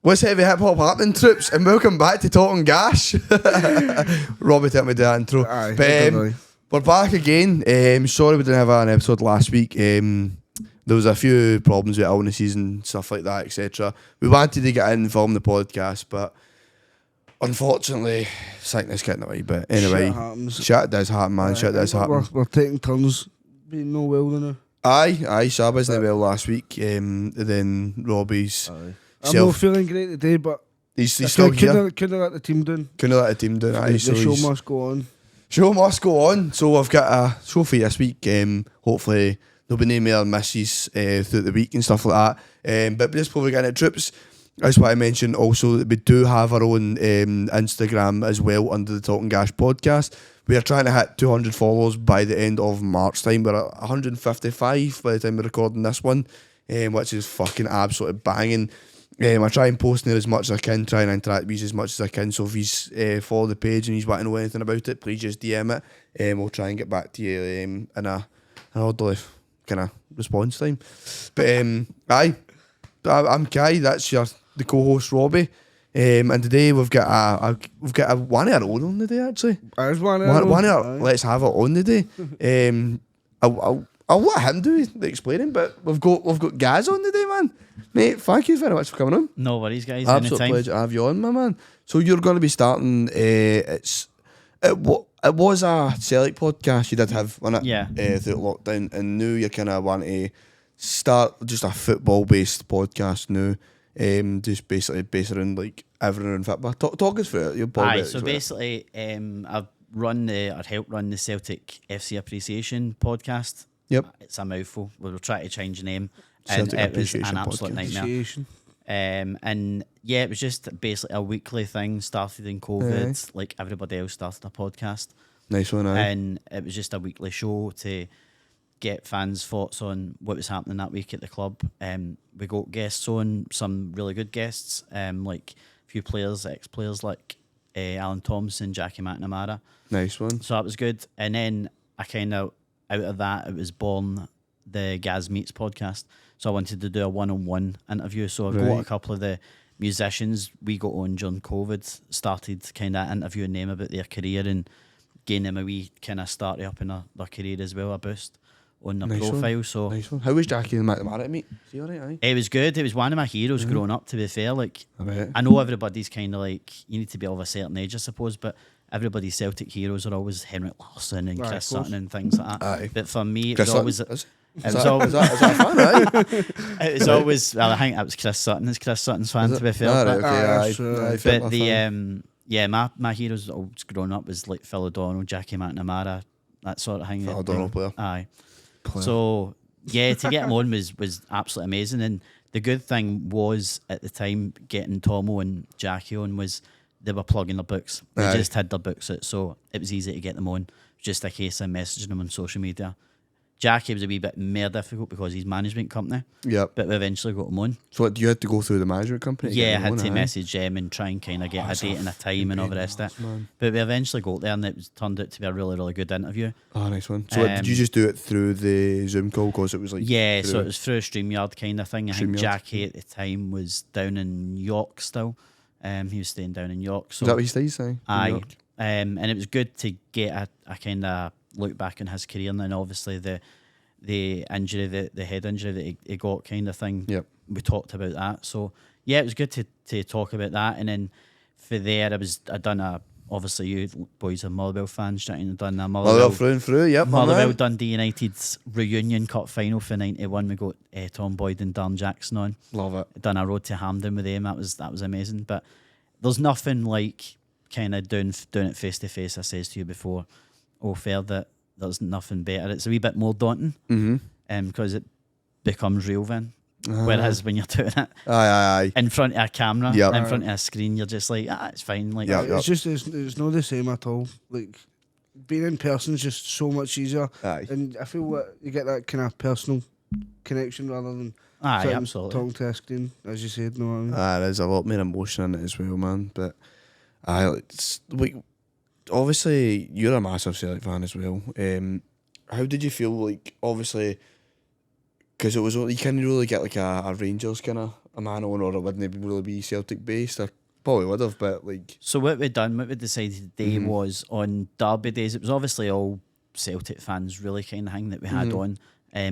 What's heavy hip hop happening, troops? And welcome back to Talking Gash. Robbie took me to that intro. Aye, But we're back again. Sorry we didn't have an episode last week. There was a few problems with illnesses and stuff like that, etc. We wanted to get in and film the podcast, but unfortunately, sickness getting away. But anyway, shit happens. Shit does happen, man. Shit does happen. We're taking turns being no well now. Aye, Sab wasn't well last week. Then Robbie's I'm not feeling great today, but he's still here. Couldn't let the team down. Couldn't let the team down. Aye, The so show must go on. Show must go on. So I've got a show for you this week. Hopefully there'll be no more misses throughout the week and stuff like that. But just before we get into trips, I just want to mention also that we do have our own Instagram as well under the Talking Gash podcast. We are trying to hit 200 followers by the end of March time. We're at 155 by the time we're recording this one, which is fucking absolutely banging. I try and post there as much as I can, try and interact with you as much as I can. So if he's follow the page and he's want to know anything about it, please just DM it. We'll try and get back to you in an orderly kind of response time. But aye, I'm Kai. That's the co-host Robbie. And today we've got a one of our own on the day actually. There's one Let's have it on the day. I'll let him do the explaining, but we've got Gaz on the day, man. Mate, thank you very much for coming on. No worries, guys. Absolute pleasure to have you on, my man. So you're going to be starting. It was a Celtic podcast you did have on it. Yeah. Throughout lockdown, and now you kind of want to start just a football based podcast now. Just basically based around like everything around football. Talk us through it. Aye, so basically, I've helped run the Celtic FC Appreciation podcast. Yep. It's a mouthful. We were trying to change the name, Celtic and it was an Appreciation absolute Podcast. nightmare. And yeah, it was just basically a weekly thing. Started in COVID, like everybody else started a podcast. Nice one, aye. And it was just a weekly show to get fans' thoughts on what was happening that week at the club. We got guests on, some really good guests, like a few players, ex-players like Alan Thompson, Jackie McNamara. Nice one. So that was good. And then I kind of, out of that, it was born the Gaz Meets podcast. So I wanted to do a one-on-one interview. So I got a couple of the musicians we got on during COVID, started kind of interviewing them about their career and giving them a wee kind of start up in their career as well, a boost on their profile. So nice one. How was Jackie and McNamara, mate? Is he alright, aye? it was good. It was one of my heroes growing up, to be fair. Like, I I know everybody's kind of like, you need to be of a certain age, I suppose, but everybody's Celtic heroes are always Henrik Larsson and Chris Sutton and things like that. Aye. But for me, it Chris was always... Sutton, It was always... Is that a fan, aye? It was always... Well, I think that was Chris Sutton. It's Chris Sutton's fan, to be fair. But, but my heroes always growing up was like Phil O'Donnell, Jackie McNamara, that sort of thing. Phil O'Donnell player. Aye. So, yeah, to get him on was absolutely amazing. And the good thing was, at the time, getting Tomo and Jackie on was they were plugging their books. They just had their books out, so it was easy to get them on. It was just a case of messaging them on social media. Jackie was a wee bit more difficult because he's management company. Yep. But we eventually got him on. So do you had to go through the management company? Yeah, I had to message them and try and kind of get a date and a time and all the rest of it. But we eventually got there and it turned out to be a really, really good interview. Oh, nice one. So did you just do it through the Zoom call because it was like... Yeah, so it was through a StreamYard kind of thing. I think StreamYard. Jackie at the time was down in York still. He was staying down in York. So Is that what he stays saying? aye. And it was good to get a kind of look back on his career, and then obviously the injury, the head injury that he got kind of thing. Yep. We talked about that. So yeah, it was good to talk about that. And then for there, I done obviously you boys are Motherwell fans, chatting. Done a Motherwell through and through, yep. Motherwell Dundee United's reunion cup final for '91. We got Tom Boyd and Darren Jackson on. Love it. Done a road to Hampden with them. That was amazing. But there's nothing like kind of doing it face to face. I says to you before, fair that there's nothing better. It's a wee bit more daunting, because it becomes real then. Whereas when you're doing it in front of a camera, in front of a screen, you're just like, it's fine. Like, it's just it's not the same at all. Like, being in person is just so much easier. And I feel that you get that kind of personal connection rather than absolutely talking to a screen, as you said. Know what I mean? There's a lot more emotion in it as well, man. But it's like, obviously you're a massive Celtic fan as well. How did you feel, like, obviously because it was you couldn't really get like a Rangers kind of a man on, or it wouldn't really be Celtic based. I probably would have, but like. So what we decided today was on Derby days. It was obviously all Celtic fans, really kind of thing that we had on.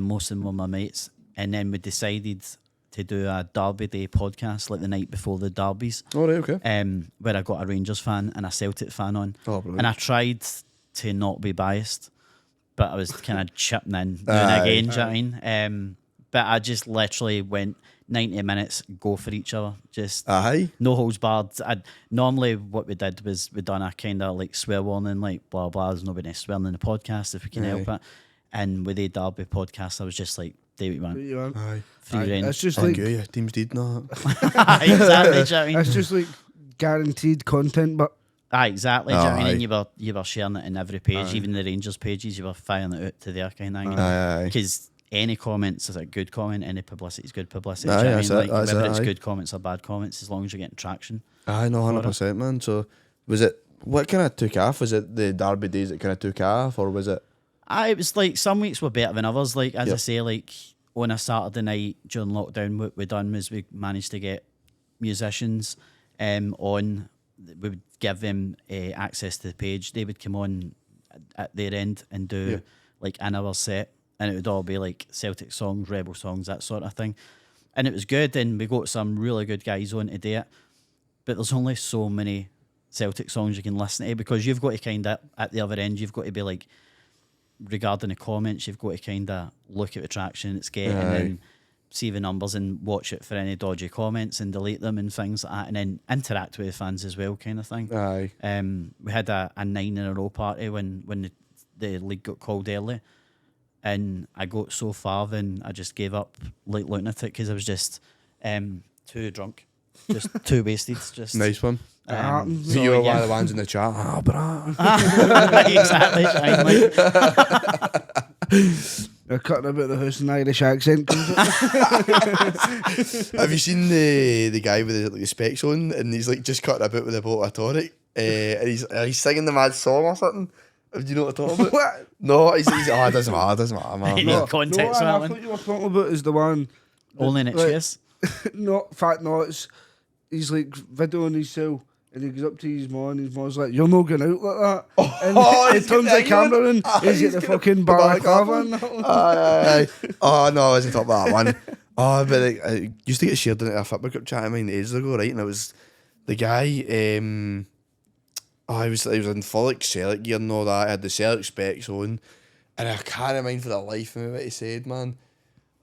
Most of them were my mates, and then we decided to do a Derby Day podcast like the night before the derbies. Oh, right, okay. Where I got a Rangers fan and a Celtic fan on. Oh, brilliant. And I tried to not be biased, but I was kind of chipping in, doing it again, do you know what I mean? But I just literally went 90 minutes, go for each other. Just no holds barred. Normally what we did was we done a kind of like swear warning, like blah, blah, there's nobody swearing in the podcast if we can help it. And with the Derby podcast, I was just like, do what you want. Free reign. It's just like teams did not. Exactly, do you know what I mean? It's just like guaranteed content, but exactly. Do you know what I mean? And you were sharing it in every page, even the Rangers pages. You were firing it out to their kind of thing. Because any comments is a good comment. Any publicity is good publicity. Do you know what I mean? Like, whether it's good comments or bad comments, as long as you're getting traction. I know, 100%, man. So was it what kind of took off? Was it the Derby days that kind of took off, or was it? It was like some weeks were better than others. Like as I say, like on a Saturday night during lockdown, what we done was we managed to get musicians on. We would give them access to the page. They would come on at their end and do like an hour set, and it would all be like Celtic songs, rebel songs, that sort of thing. And it was good. And we got some really good guys on to do it. But there's only so many Celtic songs you can listen to, because you've got to kind of at the other end, you've got to be like, regarding the comments, you've got to kind of look at the traction it's getting and then see the numbers and watch it for any dodgy comments and delete them and things like that, and then interact with the fans as well, kind of thing. We had a 9 in a row party when the league got called early, and I got so far then I just gave up like lunatic because I was just too drunk, just too wasted. Just nice one. So you were one of the ones in the chat. Exactly. They're cutting about the house in Irish accent. Have you seen the guy with the specs on, and he's like just cutting about with a bottle of tonic, and he's singing the mad song or something? Do you know what I'm talking about? What? No, he's it doesn't matter, man. Any context, I man. thought you were talking about is the one. Only next year. No, in fact, no. He's like videoing himself. And he goes up to his mom, and his mom's like, "You're not going out like that." And he turns the camera and he's got the fucking balaclava. Oh no, I wasn't talking about that one. Oh, but like, I used to get shared in a football group chat of mine ages ago, right? And it was the guy. He was in full like Celtic gear and all that. I had the Celtic specs on, and I can't mind for the life of me what he said, man.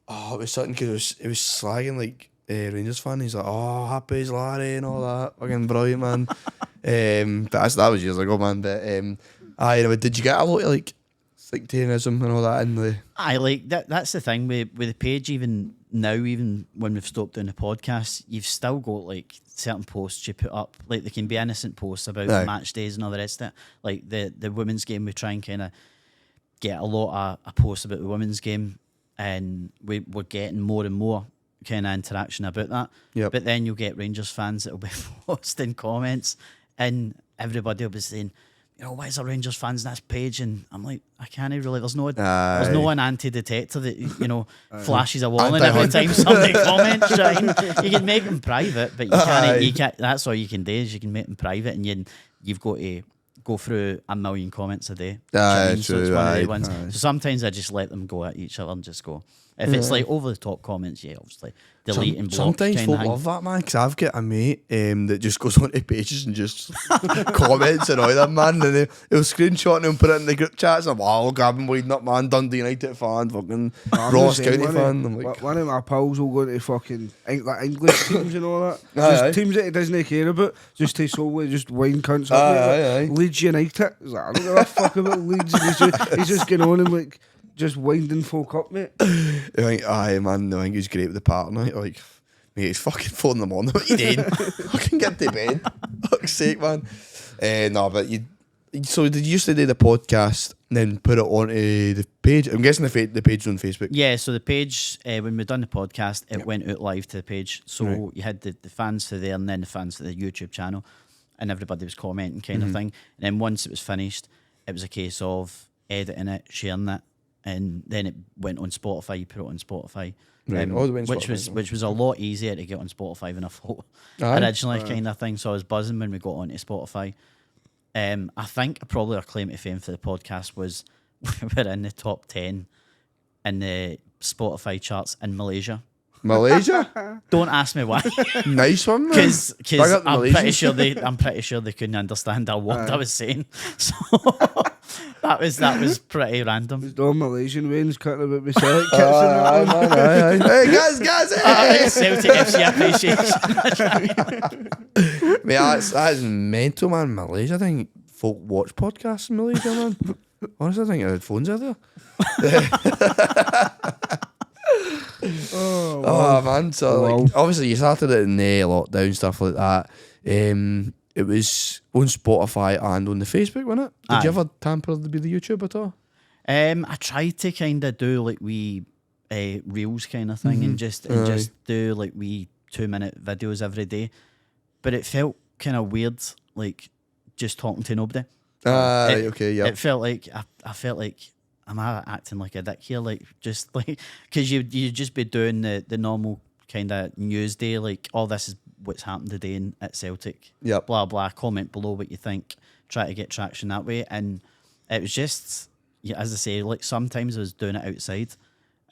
Oh, it was something because it was slagging like. Rangers fan, he's like, "Oh, happy as Larry" and all that, fucking brilliant, man. But that was years ago, man. But anyway, did you get a lot of like sectarianism and all that in the? Like that. That's the thing with the page. Even now, even when we've stopped doing the podcast, you've still got like certain posts you put up. Like they can be innocent posts about match days and all the rest of it. Like the women's game, we try and kind of get a lot of posts about the women's game, and we're getting more and more kind of interaction about that. But then you'll get Rangers fans that'll be posting comments, and everybody will be saying, you know, why is there Rangers fans in this page? And I'm like, I can't really. There's no an anti-detector that flashes a warning every time somebody comments. Right? You can make them private, but you can't. That's all you can do is you can make them private, and you've got to go through a million comments a day. So it's one of the ones. So sometimes I just let them go at each other and just go. If it's like over the top comments, obviously delete and block. Sometimes folk love that, man, because I've got a mate that just goes onto pages and just comments and all that, man. And he'll screenshot and he'll put it in the group chats. I'm like, "Oh, Gavin winding up, man, Dundee United fan, fucking Ross County fan." I'm like, one of my pals will go to fucking like English teams and all that. Just teams that he doesn't care about, just to solely just wind cunts up. Leeds United. He's like, I don't give a fuck about Leeds. He's just getting on and like. Just winding folk up, mate. I think, man, I think he's great with the partner. Like, mate, he's fucking phoning them on. What are you doing? Fucking get to bed. Fuck's sake, man. No, but so did you used to do the podcast and then put it onto the page? I'm guessing the page on Facebook. Yeah, so the page, when we done the podcast, it went out live to the page. So you had the fans for there and then the fans for the YouTube channel, and everybody was commenting kind of thing. And then once it was finished, it was a case of editing it, sharing it, and then it went on Spotify. You put it on Spotify, Right. which was a lot easier to get on Spotify than I thought originally, kind of thing. So I was buzzing when we got onto Spotify. I think probably our claim to fame for the podcast was we were in the top 10 in the Spotify charts in Malaysia. Malaysia? Don't ask me why. Nice one, man. Because I'm Malaysians. pretty sure they couldn't understand a word I was saying. So that was pretty random. There's no Malaysian Wayne's cutting about me Celtic kits Hey, Gaz, hey! Celtic FC appreciation. Mate, that's mental, man. Malaysia, I think folk watch podcasts in Malaysia, man. Honestly, I think I had phones earlier. Man. So, like, obviously, you started it in the lockdown, stuff like that. It was on Spotify and on the Facebook, wasn't it? Did you ever tamper with the YouTube at all? I tried to kind of do like wee reels kind of thing and just do like wee 2-minute videos every day, but it felt kind of weird, like just talking to nobody. Okay, yeah. It felt like I felt like am I acting like a dick here? Like just like because you just be doing the normal kind of news day, like this is what's happened today at Celtic. Yep. Blah blah. Comment below what you think. Try to get traction that way, and it was just as I say, like sometimes I was doing it outside.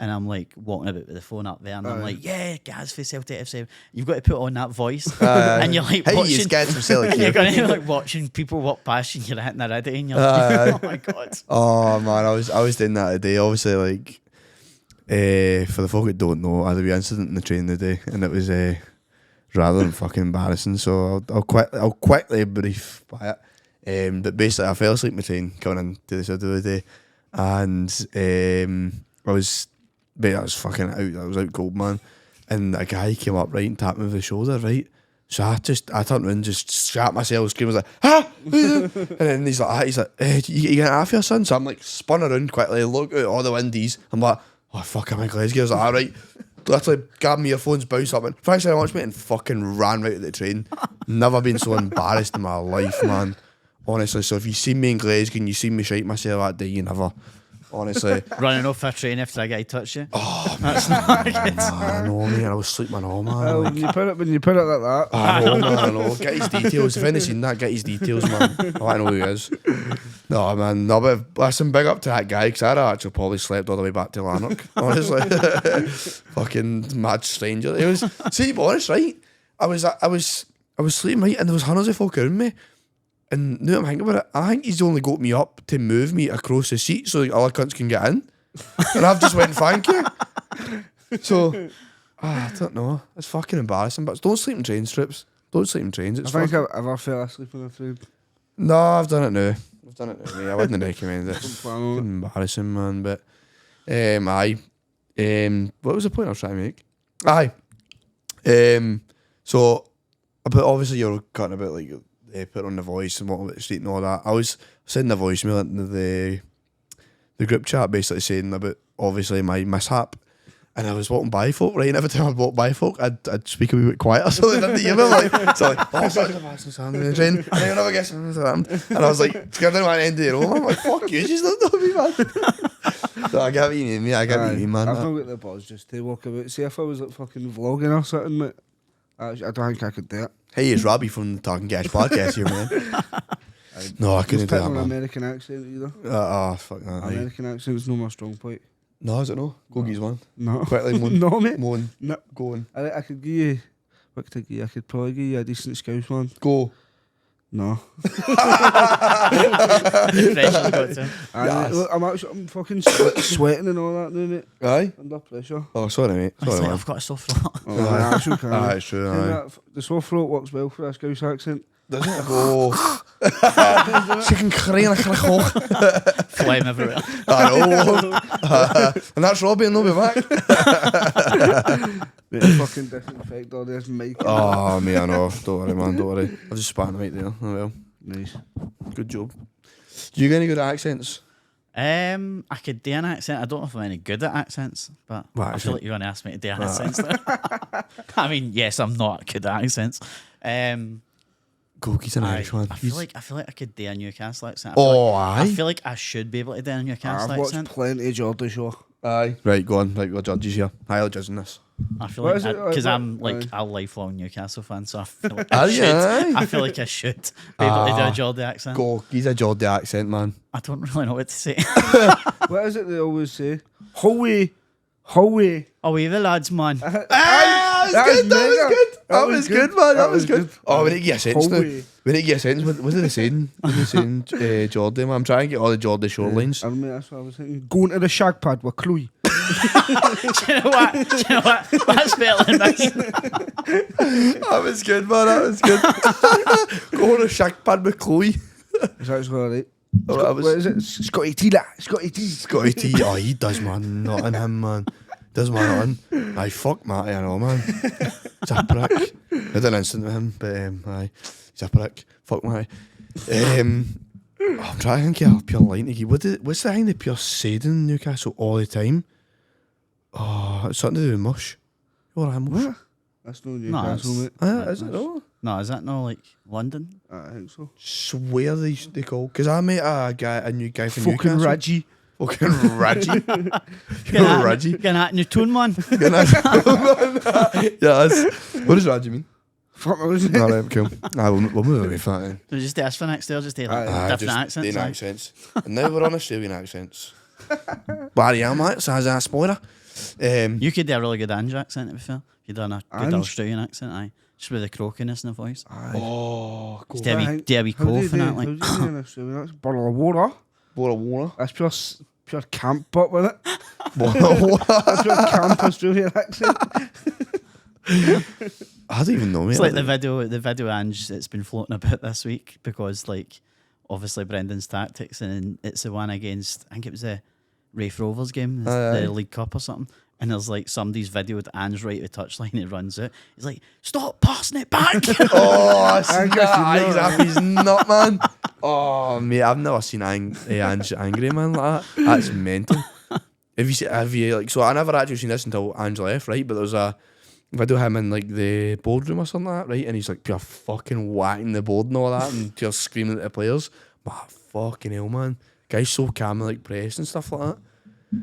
And I'm like walking about with the phone up there, and I'm like, "Yeah, Gaz for Celtic FC." You've got to put on that voice, and you're like, "Hey, you Gaz for Celtic." You're going like watching people walk past you, and you're hitting already, and you're like, "Oh my god!" Oh man, I was doing that today. Obviously, like, for the folk that don't know, I had a wee incident in the train today, and it was rather than fucking embarrassing. So I'll quickly brief by it. But basically, I fell asleep in the train coming into the city the day, and I was fucking out. I was out cold, man. And a guy came up, right, and tapped me over the shoulder, right. So I turned around, just shat myself, screamed, I was like, "Ah!" And then he's like, you getting off your son? So I'm like, spun around quickly, look at all the windies. I'm like, "Oh fuck, I'm in Glasgow." I was like, "All right." Literally grabbed me earphones, bounced up, and thanks very much, mate, and fucking ran right out the train. Never been so embarrassed in my life, man. Honestly, so if you see me in Glasgow and you see me shite myself that day, you never. Honestly, running off a train after a guy touched you. Oh, that's not good. I know, mate. I was sleeping all, man. When you put it like that. I know, man. I know. Get his details. If anyone's seen that, get his details, man. I want to know who he is. No, man. No, but listen, big up to that guy, because I'd actually probably slept all the way back to Lanark. Honestly, fucking mad stranger. It was. See, to be honest, right? I was sleeping, right, and there was hundreds of folk around me. And now I'm thinking about it, I think he's only got me up to move me across the seat so the other cunts can get in. And I've just went, "Thank you." So, I don't know. It's fucking embarrassing. But don't sleep in train strips. Don't sleep in trains. It's I think I've ever fell asleep on a train. No, I've done it now. Mate. I wouldn't recommend it. It's embarrassing, man. But, what was the point I was trying to make? So, but obviously you're cutting about like put on the voice and what about the street and all that. I was sending a voicemail into the group chat basically saying about obviously my mishap, and I was walking by folk, right, and every time I'd walk by folk I'd speak a wee bit quieter so they didn't hear me, "Oh, sorry, I'm in the train," and then whenever I guess and I was like scared down at the end of the road. I'm like, "Fuck you, just don't know me, man." So I get what you mean, mate. I get what you mean, man. I've not got the buzz just to walk about. See, if I was like fucking vlogging or something, mate, I don't think I could do it. Hey, it's Robbie from the Talking Gash podcast here, man. No, I couldn't do that, an man. American accent either. Fuck that. American accent's no my strong point. No, is it no? Go geese one. No. Quickly, Moan. No, mate. Moan. No. Go on. I could give you... What could I give you? I could probably give you a decent Scouse one. Go. No. Yes. I'm fucking sweating and all that now, mate. Aye? Under pressure. Oh, sorry, mate. Sorry, man. I've got a sore throat. Oh, actually can. Aye, it's true, aye. The sore throat works well for a Scouse accent. Doesn't it? Oh. Chicken curry and a cock. Flame everywhere. I know. And that's Robbie and they'll be back. Fucking disinfect all this mic. Oh, mate, I know. Don't worry, man. Don't worry. I've just spat right there. Oh, well. Nice. Good job. Do you get any good accents? I could do an accent. I don't know if I'm any good at accents, but I feel like you're going to ask me to do accents. I mean, yes, I'm not good at accents. He's an Irish man. I feel like I could do a Newcastle accent. Aye. I feel like I should be able to do a Newcastle I've watched accent. plenty of Geordie show. Aye. Right, go on. Right, we're judges here. Highly judging this. I feel What like is it? because What- I'm like aye. a lifelong Newcastle fan, so I feel like Are I you? should. Aye. I feel like I should be able to do a Geordie accent. Go. He's a Geordie accent, man. I don't really know what to say. What is it they always say? Howie. Howie. Oh, we the lads, man. That was good, man. That was good. Oh, we need to get a sentence now. Howie. We need to get a sentence. What are they saying? What are they saying, Geordie, man? I'm trying to get all the Geordie shorelines. I mean, that's what I was thinking. Going to the shag pad with Chloe. Do you know what? That's better than mine. That was good, man. That was good. Go on a shack pad with Chloe. Is that right? Oh, that was- What is it? Scotty T, that. Scotty T. Scotty T. Oh, he does, man. Not in him, man. Does man on. Aye, fuck Matty, I know, man. He's a prick. I had an incident with him, but aye, he's a prick. Fuck Matty. I'm trying to think of a pure line to give. What's the thing that pure said in Newcastle all the time? Oh, it's something to do with mush. Or I mush. What? That's no Newcastle, mate. Is it no? No, is that not like London? I think so. Swear they call. Because I met a new guy from Fucking Newcastle. Reggie. Fucking Reggie. You're Reggie. Get that new tune, man. Yeah, what does Reggie mean? Fuck, I was Alright, cool. Nah, we'll move away from that then. So just ask for next day, just do like Aye. different accents. Different aye. accents. And now we're on Australian accents. Barry am, mate, so as a spoiler. You could do a really good Ange accent, to be fair. If you'd done a good Ange? Australian accent, aye. Just with the croakiness in the voice. Oh, Just do a wee cough and that, like. How do you do in Australia? That's bottle of water. Bora Warner. That's pure camp butt with it. Bora Warner. That's pure camp Australian accent. I don't even know, mate. It's like the video Ange that's been floating about this week because, like, obviously Brendan's tactics, and it's the one against, I think it was the Rafe Rovers game, Aye. the League Cup or something. And there's like somebody's video with Ange right at the touchline. He runs out. He's like, "Stop passing it back!" Oh, he's that. he's not, man. Oh, mate, I've never seen Ange angry, man, like that. That's mental. Have you like? So I never actually seen this until Ange left, right? But there was a video of him in like the boardroom or something like that, right? And he's like pure fucking whacking the board and all that, and just screaming at the players. But fucking hell, man, guy's so calm and like press and stuff like that.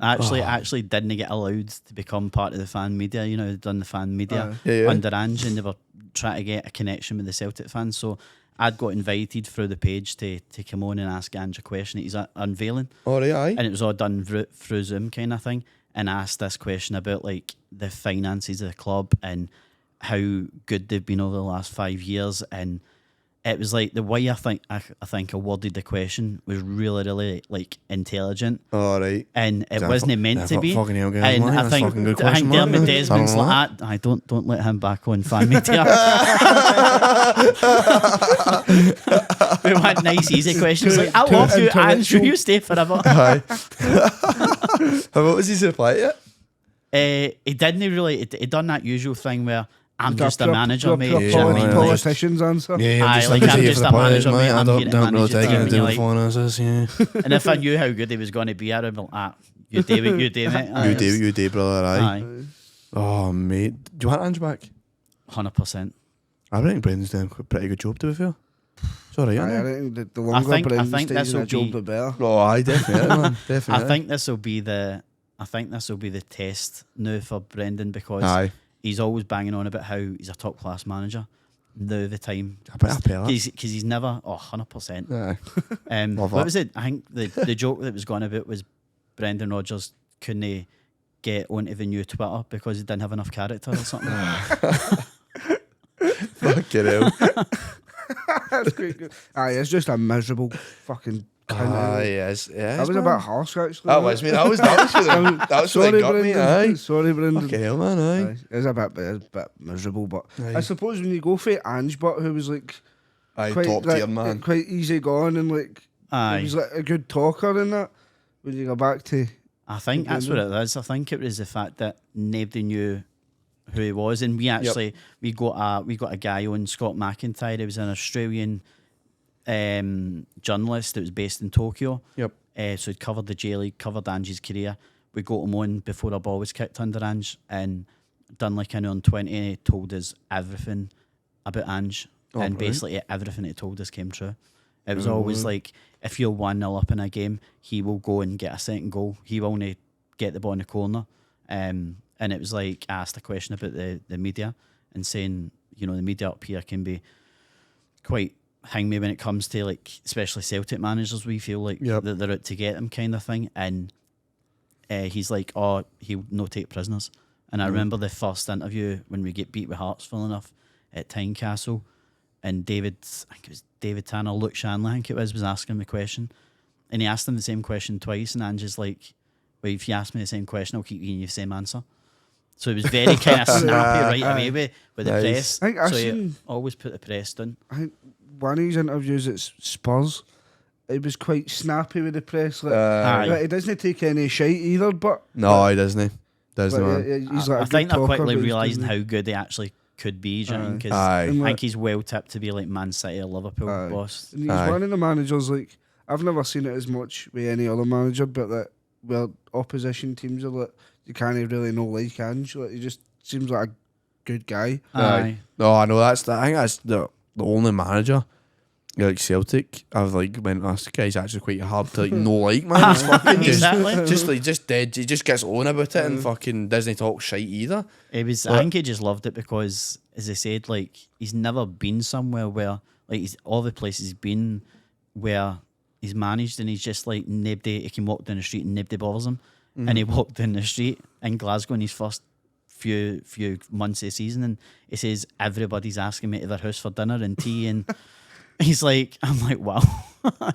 Actually didn't get allowed to become part of the fan media. You know, they'd done the fan media Yeah. under Ange, and they were trying to get a connection with the Celtic fans. So I'd got invited through the page to come on and ask Ange a question that he's unveiling. All right, aye. And it was all done through Zoom kind of thing. And I asked this question about like the finances of the club and how good they've been over the last 5 years. And it was like the way I think I worded the question was really like intelligent. All right. And it wasn't meant to be. Fucking hell, guys, And man, I that's think fucking good question, Dermot man. Desmond's I don't know like, I don't let him back on fan media. We want nice, easy questions. Like, I love you, Ange. Will you stay forever? Aye. What was his reply to it? He didn't really. He done that usual thing where I'm Pure- just a pure- manager, pure- mate. pure Do you know what I mean? Like, politicians answer. Aye, like, I'm just a manager, mate. I'm here to manage the team, and and if I knew how good he was going to be, I'd be like, you do what you do, mate. Aye, You do, brother. Aye. Aye, Oh, mate. Do you want Ange back? 100%. I think Brendan's doing a pretty good job, to be fair. It's alright, Aye, I isn't it? think the longer think Brendan this stays in will the job, be- the better. Oh, aye, definitely, man. Definitely. I think this will be the test now for Brendan because Aye. he's always banging on about how he's a top class manager. Now the time, I bet I'll pay that. because he's never 100%. Aye. Love What that. was it? I think the joke that was going about was Brendan Rodgers couldn't get onto the new Twitter because he didn't have enough character or something. Fucking hell. That's quite good. Aye, it's just a miserable fucking cunt. Aye, yes. That was a bit harsh, actually. That was me. That was what Sorry, got me. Brendan. Aye. Sorry, Brendan. Fucking hell, man. Aye. Aye, it's a bit miserable, but Aye. I suppose when you go for Ange, but who was like Aye, quite top tier, man. quite easy going and like Aye. he was like a good talker in that. When you go back to I think that's what it is. I think it was the fact that nobody knew who he was, and we actually we got a guy on, Scott McIntyre. He was an Australian journalist that was based in Tokyo. Yep. So he'd covered the J League, covered Ange's career. We got him on before a ball was kicked under Ange, and done like an on 20, told us everything about Ange. and basically everything he told us came true. It was always like, if you're 1-0 up in a game, he will go and get a second goal. He will only get the ball in the corner. And it was like, I asked a question about the media and saying, the media up here can be quite hang me when it comes to, like, especially Celtic managers. We feel like that they're out to get them kind of thing. And he's like, he'll no take prisoners. And I remember the first interview when we get beat with Hearts, full enough, at Tynecastle. And I think it was David Tanner, Luke Shanley, I think it was asking him the question. And he asked him the same question twice, and Ange's like, well, if you ask me the same question, I'll keep giving you the same answer. So it was very kind of snappy right away with the press. So you always put the press down. I think one of his interviews at Spurs, it was quite snappy with the press. Like, he doesn't take any shite either, but... No, he doesn't. He's like I think they're quickly realising how good they actually could be, because I think he's well tipped to be like Man City or Liverpool boss. And he's one of the managers, like, I've never seen it as much with any other manager, but that where opposition teams are like, you can't really know like Ange. Like, he just seems like a good guy. No, I know I think that's the only manager, like Celtic, I've like went, this guy's actually quite hard to like man. He's fucking just dead. He just gets on about it and fucking doesn't talk shite either. I think he just loved it because, as I said, like, he's never been somewhere where, like, all the places he's been where he's managed, and he's just like, nobody, he can walk down the street and nobody bothers him. And he walked down the street in Glasgow in his first few months of the season, and he says everybody's asking me to their house for dinner and tea, and he's like, I'm like, wow.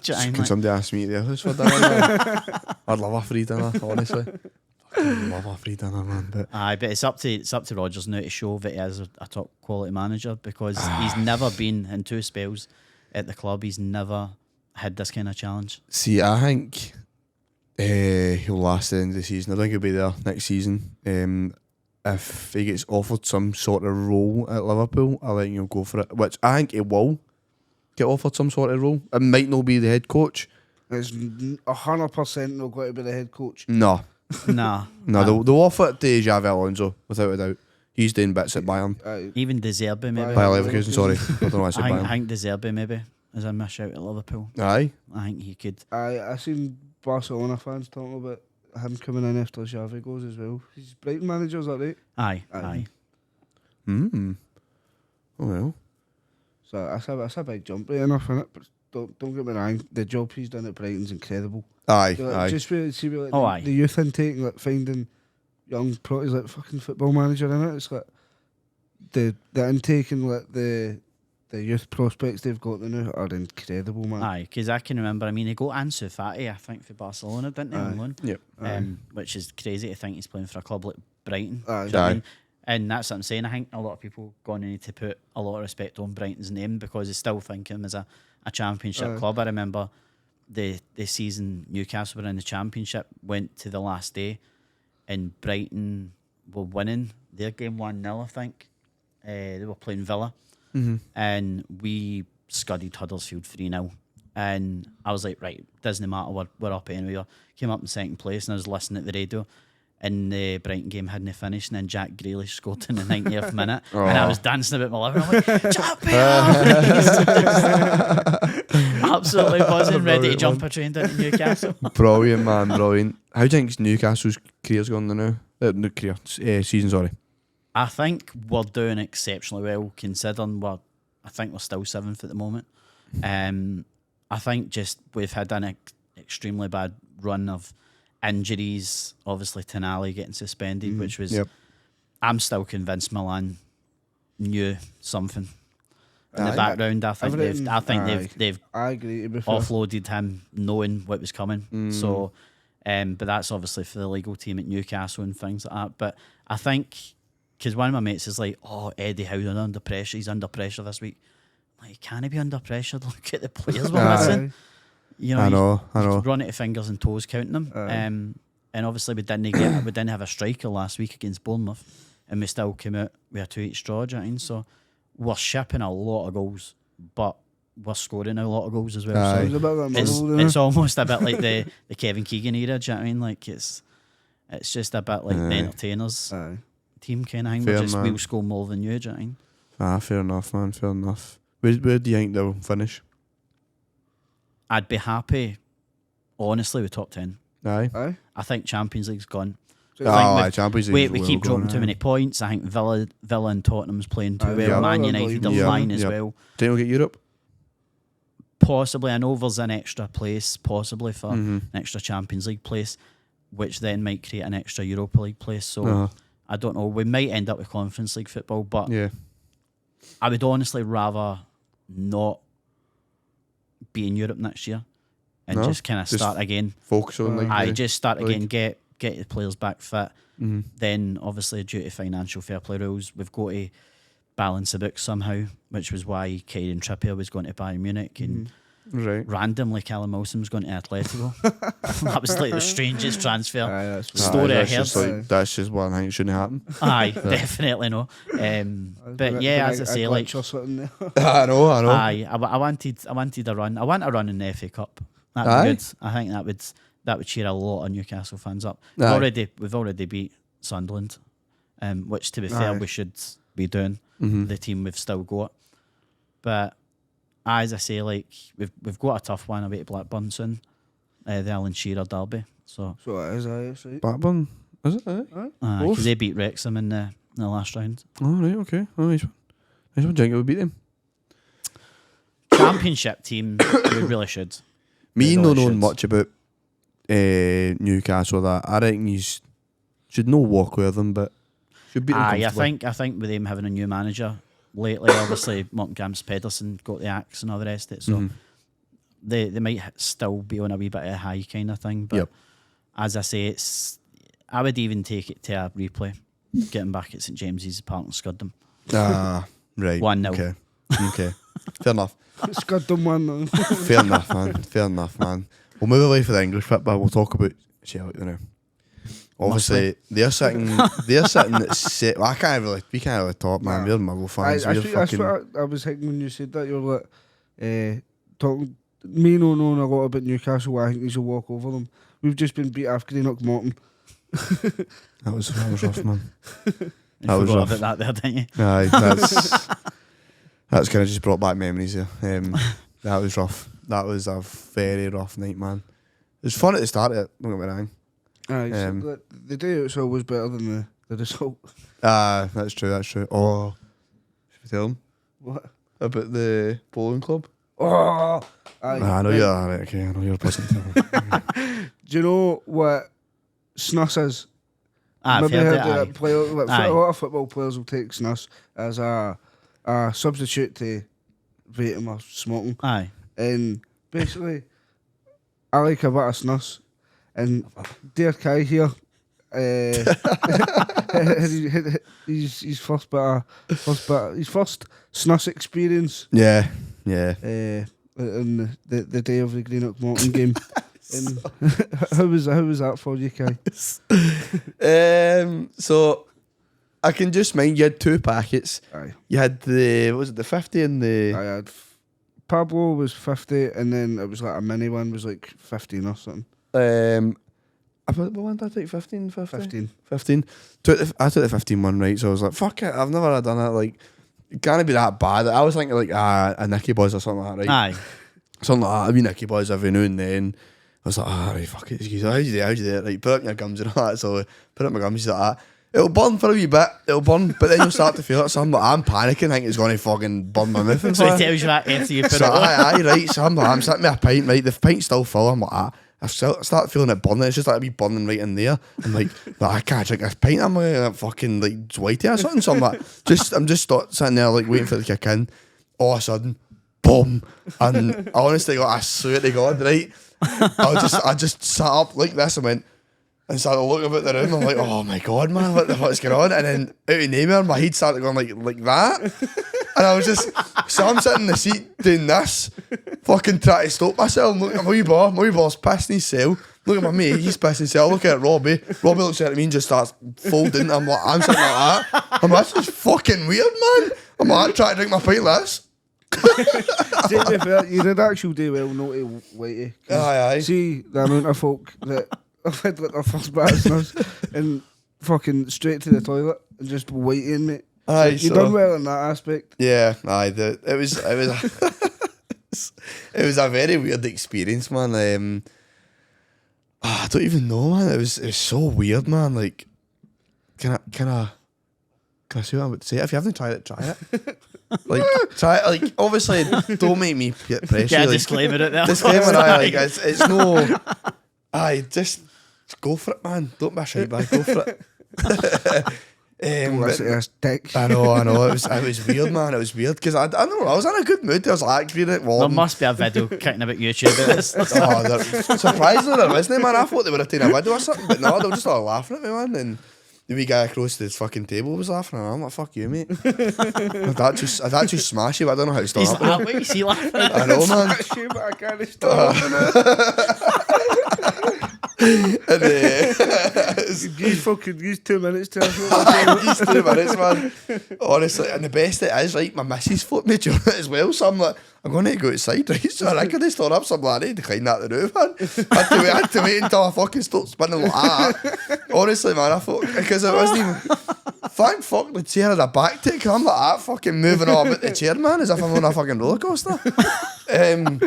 Can somebody ask me to their house for dinner? I'd love a free dinner, honestly. Fucking love a free dinner, man. But it's up to Rodgers now to show that he is a top quality manager, because he's never been in 2 spells at the club. He's never had this kind of challenge. See, I think he'll last the end of the season. I think he'll be there next season. If he gets offered some sort of role at Liverpool, I think he'll go for it. Which I think he will get offered some sort of role. It might not be the head coach. It's 100% not going to be the head coach. No. Nah. No, they'll offer it to Xavi Alonso, without a doubt. He's doing bits at Bayern. Even De Zerbi, maybe. Bayer Leverkusen, sorry. I don't know why I said Bayern. I think De Zerbi, maybe, is a miss out at Liverpool. Aye. I think he could. I seen Barcelona fans talking about him coming in after Xavi goes as well. He's Brighton manager, is that right? Aye. Oh well. So that's a big jump right enough, innit? But don't get me wrong, the job he's done at Brighton's incredible. Aye. Just really see like the youth intake, like finding young he's like fucking football manager, innit? It's like the intake and like the youth prospects they've got now are incredible, man. Aye, because I can remember, they got Ansu Fati, I think, for Barcelona, didn't they, on loan? Yep. Which is crazy to think he's playing for a club like Brighton. Aye. Do you know what I mean? And that's what I'm saying. I think a lot of people going to need to put a lot of respect on Brighton's name, because they still think him as a championship club. I remember the season Newcastle were in the championship, went to the last day, and Brighton were winning their game 1-0, I think. They were playing Villa. And we scudded Huddersfield 3-0. And I was like, right, doesn't matter, we're up anyway. Came up in second place, and I was listening at the radio, and the Brighton game hadn't finished, and then Jack Grealish scored in the 90th minute, and I was dancing about my living room. I'm like, champion! Absolutely buzzing, ready to jump a train down to Newcastle. Brilliant, man, brilliant. How do you think Newcastle's career's gone now? Season, sorry. I think we're doing exceptionally well, considering I think we're still 7th at the moment. I think just we've had an extremely bad run of injuries. Obviously, Tonali getting suspended, which was... Yep. I'm still convinced Milan knew something in the background. I think they've I agree, offloaded him knowing what was coming. So, but that's obviously for the legal team at Newcastle and things like that. But I think... Because one of my mates is like, Eddie Howe under pressure. He's under pressure this week. I'm like, can he be under pressure? Look at the players we're missing. I know. Running to fingers and toes counting them. And obviously we didn't have a striker last week against Bournemouth, and we still came out with a 2-8 draw. Do you know what I mean? So we're shipping a lot of goals, but we're scoring a lot of goals as well. So it's almost a bit like the Kevin Keegan era. Do you know what I mean? Like it's just a bit like the entertainers. Team kind of thing. We'll score more than you, do you know what I mean? Fair enough, man. Fair enough. Where do you think they'll finish? I'd be happy, honestly, with top 10. Aye. I think Champions League's gone. Champions League. We keep dropping too many points. I think Villa and Tottenham's playing too well. Yeah. Man United are flying as well. Do you think we'll get Europe? Possibly. I know there's an extra place, possibly for an extra Champions League place, which then might create an extra Europa League place. So I don't know. We might end up with Conference League football, but I would honestly rather not be in Europe next year and just kind of start again. Focus on just start again, get the players back fit. Then obviously due to financial fair play rules, we've got to balance the books somehow, which was why Kieran Trippier was going to Bayern Munich and randomly Callum Wilson was going to Atletico. That was like the strangest transfer story I heard. That's just one thing that shouldn't happen. Aye, definitely no. But yeah, as I say, like I know. Aye, I wanted a run. I want a run in the FA Cup. That'd be good. I think that would cheer a lot of Newcastle fans up. We've already beat Sunderland, which to be fair we should be doing. The team we've still got, but as I say, like we've got a tough one away to Blackburn soon, the Alan Shearer derby. So it is, right? Blackburn, is it? Aye, because they beat Wrexham in the last round. Oh right, okay. Oh, nice one. Do you think we beat them? Championship team, we really should. Me not knowing much about Newcastle, that I reckon you should not walk with them, but should beat them comfortably. I think with them having a new manager lately, obviously Montgomery's Pedersen got the axe and all the rest of it, so they might still be on a wee bit of a high kind of thing. But as I say, I would even take it to a replay, getting back at St James's Park and scud them. Right. 1-0. Okay. Fair enough. Scud them 1-0. Fair enough, man. We'll move away from the English bit, but we'll talk about Celtic now. Obviously, they're sitting at set. Well, we can't really talk, man. We're Motherwell fans. That's what I was thinking when you said that. You were like, talking, me not knowing a lot about Newcastle, I think we should walk over them. We've just been beat after Greenock Morton. That was rough, man. That was rough. About that there, didn't you? Aye, that's kind of just brought back memories here. That was rough. That was a very rough night, man. It was fun at the start of it, don't get me wrong. Aye, the day it's always better than the result. That's true. Oh, should we tell them? What? About the bowling club? Oh! I know you're alright, okay, I know you're a person. Do you know what snus is? I've Maybe heard heard it, that a lot of football players will take snus as a substitute to vaping or smoking. Aye. And basically, I like a bit of snus. And dear Kai here, his first snus experience. Yeah. On the day of the Greenock Morton game. And how was that for you, Kai? So I can just mind you had 2 packets. Aye. You had the 50 and the. I had Pablo was 50, and then it was like a mini one was like 15 or something. When did I take 15? 15. I took the 15 one, right? So I was like, fuck it, I've never done it. Like, it can't be that bad. I was thinking like a Nicky Boys or something like that, right? Aye. Something like that. I mean, Nicky Boys every now and then. I was like, right, fuck it. He's like, how'd you do it? Like, put up your gums and all that. So I put up my gums, he's like that. It'll burn for a wee bit, but then you'll start to feel it. So I'm panicking, think it's going to fucking burn my mouth. So he tells you that after you put so it on. Aye, right. So I'm sitting with a pint, right? The pint's still full. I'm like, I start feeling it burning. It's just like a wee burning right in there. I'm like I can't drink this pint. I'm like fucking like whitey or something. So I'm just sitting there like waiting for it to kick in. All of a sudden, boom! And I honestly I swear to God, right? I just sat up like this and went. And started looking about the room. I'm like, oh my God, man, what the fuck's going on? And then out of nowhere, my head started going like that. And I was just, so I'm sitting in the seat doing this, fucking trying to stop myself. Look at my boy's pissed in his cell. Look at my mate, he's pissed in his cell. Look at Robbie. Robbie looks at me and just starts folding. I'm sitting like that. I'm like, this is fucking weird, man. I'm like, trying to drink my pint like this. To be fair, you did actually do well not to wait. Aye. See the amount of folk that I've had like their first bit of snus and fucking straight to the toilet and just waiting, mate. Aye, You done well in that aspect. Yeah, aye. It was it was a very weird experience, man. I don't even know, man. It was so weird, man. Like, can I say what I'm about to say? If you haven't tried it, try it. Like, try it. Like, obviously, don't make me get pressure. Yeah, like, disclaimer it there. Disclaimer, it's no. Aye, just go for it, man. Don't be a shite bag. Go for it. Dick. I know. It was weird, man. It was weird because I don't know. I was in a good mood. I was like, reading it. There must be a video kicking about YouTube about this. Surprisingly, there isn't, man. I thought they would have taken a video or something, but no, they were just all laughing at me, man. And the wee guy across the fucking table was laughing, and I'm like, "Fuck you, mate." I'd actually smash you, but I don't know how to stop. He's like, "Wait, is he laughing?" I know, man. Smash you, but I can't stop. And Use 2 minutes to These 2 minutes, man. Honestly, and the best it is, right, my missus flipped me during it as well, so I'm like, I'm going to go outside, right? So I could have stood up, so I'm like, I need to climb that the roof, man. I had to wait until I fucking start spinning like that. Honestly, man, I thought, because it wasn't even, thank fuck the chair had a back to it, 'cause I'm like that fucking moving all about the chair, man, as if I'm on a fucking roller coaster. And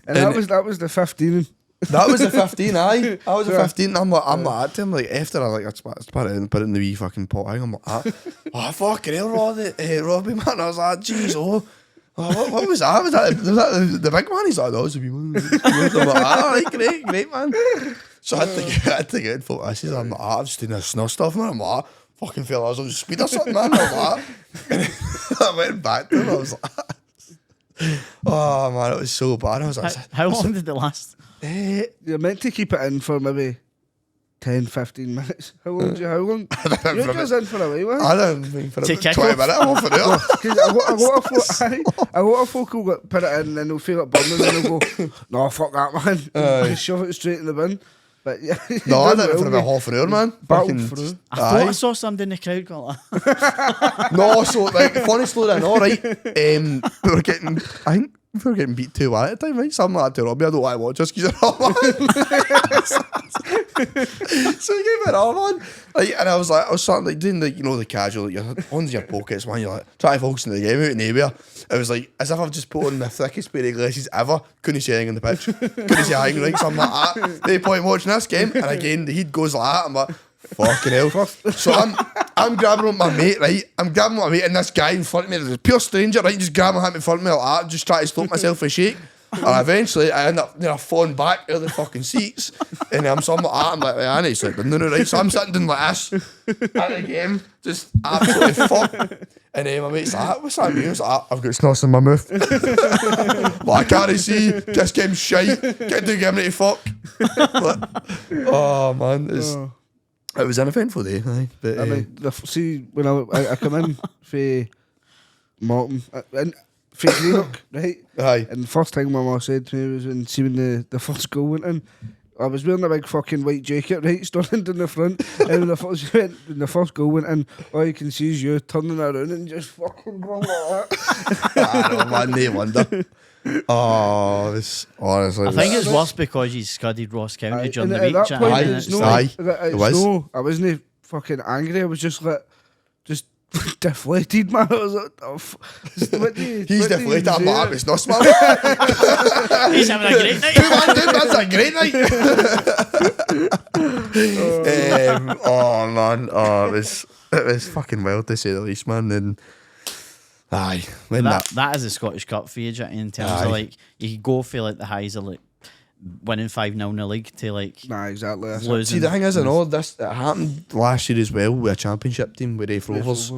that was the 15. That was a 15, aye. I was a 15. I'm like at him, like, after I put it in the wee fucking pot, I'm like, oh, fucking hell, Robbie, man. I was like, jeez, what was that? Was that the big man? He's like, that was a wee one. I'm like, great, man. So I had to get in for my missus. I'm like, I'm just doing this snow stuff, man. I'm like, fucking feel I was on speed or something, man. I was like, and I went back to him. I was like, oh, man, it was so bad. I was like, How long did it last? You're meant to keep it in for maybe 10, 15 minutes. How long? You was in for a while, man. I don't think for To about kick 20 off. minutes. I'm off it. Because a lot of folk will put it in and they'll feel it burning and they'll go, no, fuck that, man. Just shove it straight in the bin. But yeah, No, I did it for about half an hour, man. Battled through. I thought I saw somebody in the crowd go like that. No, so like funny story, I know, right? We were getting, I think we were getting beat 2-1 at the time, right? Something like that to Robbie. I don't want to watch this because you're all man. So he gave it all, man. Like, and I was starting like doing the, you know, the casual, like, your hands in your pockets, man. You're like trying to focus on the game out nowhere. It was like as if I've just put on the thickest pair of glasses ever. Couldn't see anything on the pitch. Couldn't see anything, right? So I'm like, no point watching this game. And again, the heat goes like that. I'm like, fucking hell. So I'm grabbing on my mate, right? I'm grabbing my mate, and this guy in front of me, there's a pure stranger, right? Just grabbing him in front of me like that, just trying to stop myself for a shake. And eventually I end up falling back out of the fucking seats. And I'm like, I'm like, I need to sit down, right? So I'm sitting down like this at the game, just absolutely fucked. And then my mate's like, what's that mean? I was like, I've got snots in my mouth. But I can't see, this game's shite. Get to get me to fuck. Like, oh man, it was an eventful day, aye. But I mean, see, when I come in for Morton, for Greenock, right? aye. And the first thing my mum said to me was when the first goal went in, I was wearing a big fucking white jacket, right, standing in the front, and when the first goal went in, all you can see is you turning around and just fucking going like that. I know, man, no wonder. Oh, this honestly. I think it's worse because you scudded Ross County during the at week. that point, Aye, it's no, aye, it it was. no, I wasn't fucking angry. I was just like, just deflated, man. I was like, He's deflated. I'm like, it's not smart. He's having a great night. That's a great night. Oh man, it was fucking wild to say the least, man. And aye, when That is a Scottish Cup for you, Jack, in terms of like you could go for like the highs of like winning 5-0 in the league to like nah, exactly. losing. See, the thing is, I know this it happened last year as well with a championship team with Raith Rovers.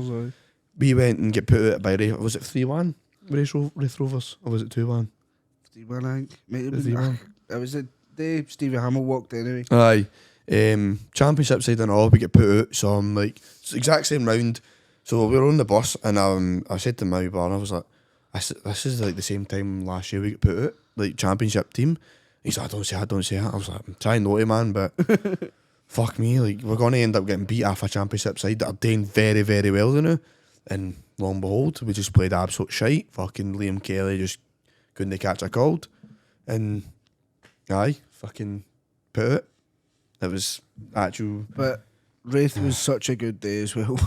We went and get put out by Raith. Was it 3-1 Raith Rovers, or was it 2-1? 3-1, I think. Might have been 3-1. It was the day Stevie Hamill walked anyway. Aye. Championship side and all, we get put out. So I'm like, it's the exact same round. So we were on the bus, and I said to my bar, I was like, this is like the same time last year we get put out, like championship team. He's like, don't say that. I was like, I'm trying naughty, man, but fuck me, like we're going to end up getting beat off a championship side that are doing very, very well, you know. And lo and behold, we just played absolute shite. Fucking Liam Kelly just couldn't catch a cold, and aye, fucking put it. It was actual. But Wraith was such a good day as well.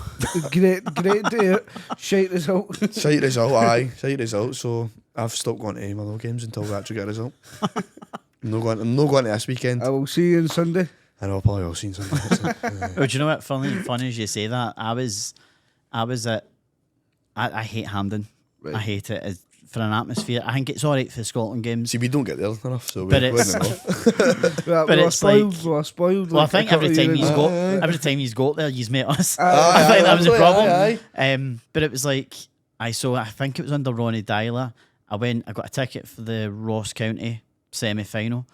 great day. Shite result. Shite result. So I've stopped going to Motherwell games until we actually get a result. I'm not going to this weekend. I will see you on Sunday. I know, probably will see you on Sunday. Oh, do you know what? Funny as you say that. I was at. I hate Hampden. Right. I hate it as for an atmosphere. I think it's all right for the Scotland games. See, we don't get there enough, so but we're spoiled. Well, I think every time he's got there, he's met us. I think that was a problem. But it was like I think it was under Ronnie Dyler. I got a ticket for the Ross County semi-final,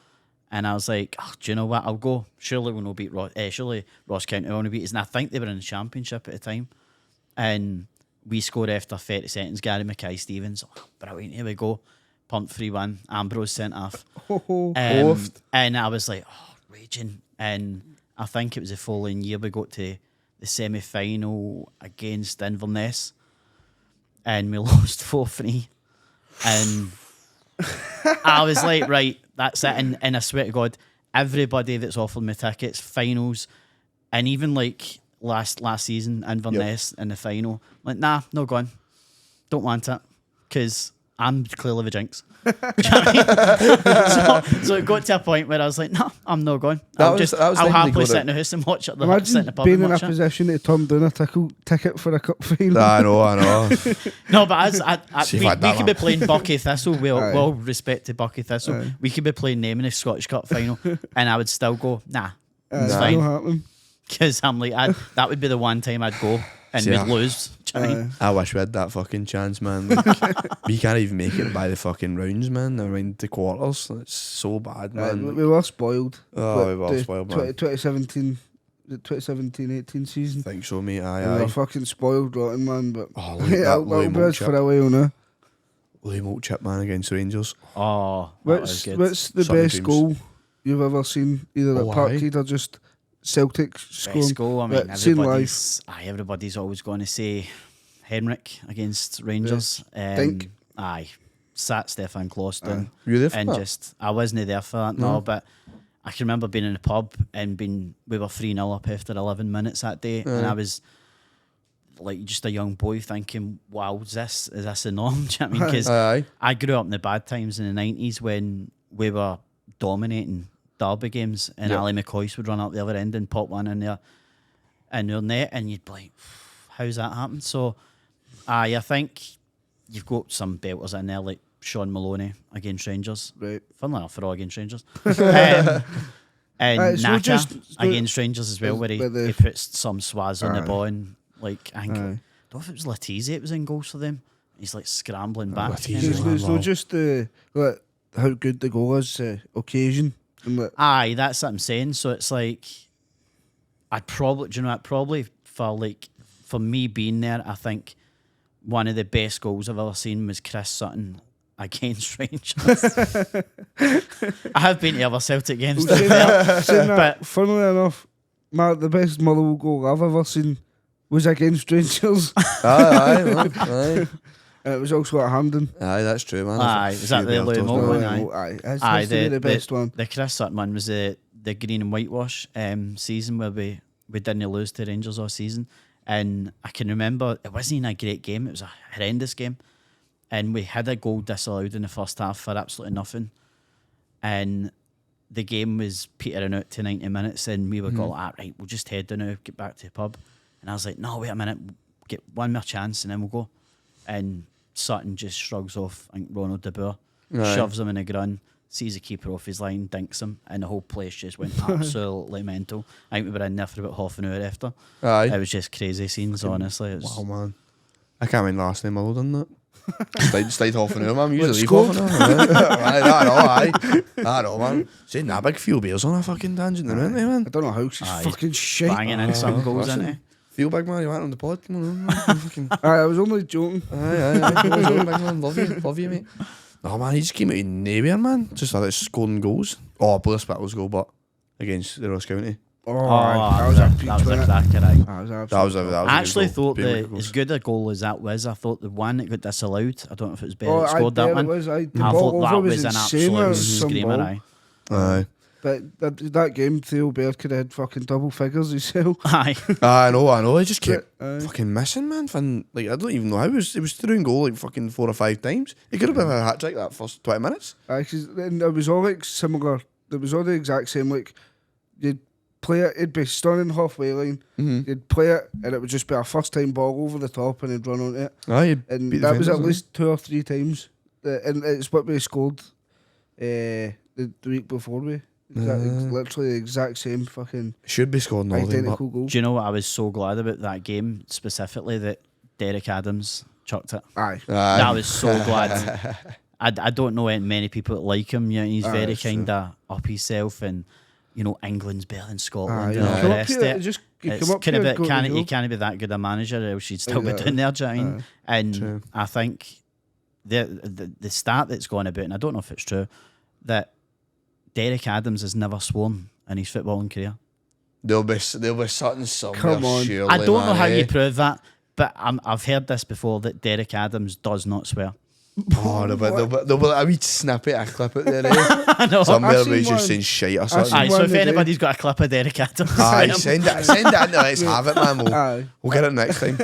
and I was like, oh, do you know what? I'll go. Surely we'll not beat surely Ross County will not beat us. And I think they were in the championship at the time, and we scored after 30 seconds. Gary Mackay-Stevens. Oh, brilliant. Here we go. Pumped 3-1. Ambrose sent off. And I was like, oh, raging. And I think it was the following year we got to the semi-final against Inverness, and we lost 4-3. And I was like, right, that's it. And I swear to God, everybody that's offered me tickets, finals, and even like last season, Inverness in the final, like, nah, no going. Don't want it. Because I'm clearly the jinx. Do you know what I mean? so it got to a point where I was like, no, I'm not going. I'll happily sit in the house and watch it. Sit in the pub being and in a watch position to turn down a ticket for a cup final. I know. No, but we could be playing Bucky Thistle. Well, respect to Bucky Thistle. We could be playing them in the Scottish Cup final, and I would still go, nah, it's fine. Because I'm like, that would be the one time I'd go and we'd lose. Do you know what I mean? I wish we had that fucking chance, man. Like, we can't even make it by the fucking rounds, man. I mean, the quarters. It's so bad, man. We were spoiled. Oh, we were spoiled, man. 2017-18 season. I think so, mate. Aye. We were fucking spoiled rotten, man. But Louis Moult for a while now. Louis Moult chip, man, against Rangers. Oh, what's the best goal you've ever seen, either at Parkhead or just Celtic scoring? Best goal, I mean, everybody's always going to say Henrik against Rangers. Aye, sat Stefan Clauston. Were you there for and that? I wasn't there for that, no, but I can remember being in the pub and we were 3-0 up after 11 minutes that day, and I was like just a young boy thinking, wow, is this the norm? Do you know what I mean? Because I grew up in the bad times in the 90s when we were dominating derby games, and Ali McCoyce would run up the other end and pop one in their net, and you'd be like, how's that happened? So I think you've got some belters in there like Sean Maloney against Rangers, right? Funnily enough, they're all against Rangers. And Naka against Rangers as well, where he puts some swaz on the ball, and like I don't know if it was Latizi it was in goals for them. He's like scrambling back. So just how good the goal is, occasion. Aye, that's what I'm saying. So it's like probably for me being there, I think one of the best goals I've ever seen was Chris Sutton against Rangers. I have been to other Celtic games, but funnily enough, the best Motherwell goal I've ever seen was against Rangers. Aye. And it was also at Hampden. Aye, that's true, man. Aye, was that the Louis Moult one? Aye, the best one. The Chris Sutton one was the green and whitewash season where we didn't lose to Rangers all season. And I can remember it wasn't even a great game. It was a horrendous game. And we had a goal disallowed in the first half for absolutely nothing. And the game was petering out to 90 minutes, and we were going, right, we'll just head down now, get back to the pub. And I was like, no, wait a minute, get one more chance and then we'll go. And Sutton just shrugs off, I think, Ronald De Boer, shoves him in the ground, sees the keeper off his line, dinks him, and the whole place just went absolutely mental. I think we were in there for about half an hour after. Aye. It was just crazy scenes, honestly. Wow, man. I can't remember last time I've done that. Stayed half an hour, man. Usually leave half an hour. I know, man. Saying that big few beers on a fucking tangent, isn't it, man? I don't know how she's fucking shit. Banging in some goals, isn't it? Feel big, man. You went on the pod. Come on, I was only joking. Aye. Big man. Love you, mate. No, man. He just came out of nowhere, man. Just started scoring goals. Oh, Blair Spittle's goal, but against the Ross County. That was a cracker. That was I actually thought as good a goal as that was, I thought the one that got disallowed, I don't know if it was Barrett scored that one. I thought that was an absolute screamer. Aye. But that game, Theo Baird could have had fucking double figures himself. Aye. I know. I just kept Aye. fucking missing, man. Like, I don't even know how it was through and goal like fucking 4 or 5 times. He could have been a hat trick that first 20 minutes. And it was all like similar. It was all the exact same. Like, you'd play it, it'd be stunning halfway line. You'd play it, and it would just be a first time ball over the top, and he'd run onto it. Aye, And that was at least 2 or 3 times. And it's what we scored the week before we. Literally the exact same fucking should be scoring all identical goal. Do you know what I was so glad about that game specifically? That Derek Adams chucked it. Aye. I was so glad. I don't know many people that like him. You know, he's very kind of up himself, and you know, England's better than Scotland and all the rest of it. You can't be that good a manager, else she'd still be down there. Do you know what I mean? And True. I think the stat that's going about, and I don't know if it's true, that Derek Adams has never sworn in his footballing career. There'll be something somewhere. Come on. Surely, I don't know how man, you prove that, but I've heard this before, that Derek Adams does not swear. Oh, there'll be a wee snippet, a clip out there. I know. Somewhere I've where he's seen just one. saying shite or I've something. seen Aye, so one if today. anybody's got a clip of Derek Adams, Aye, send him. send it in. Let's have it, man. Aye. We'll get it next time.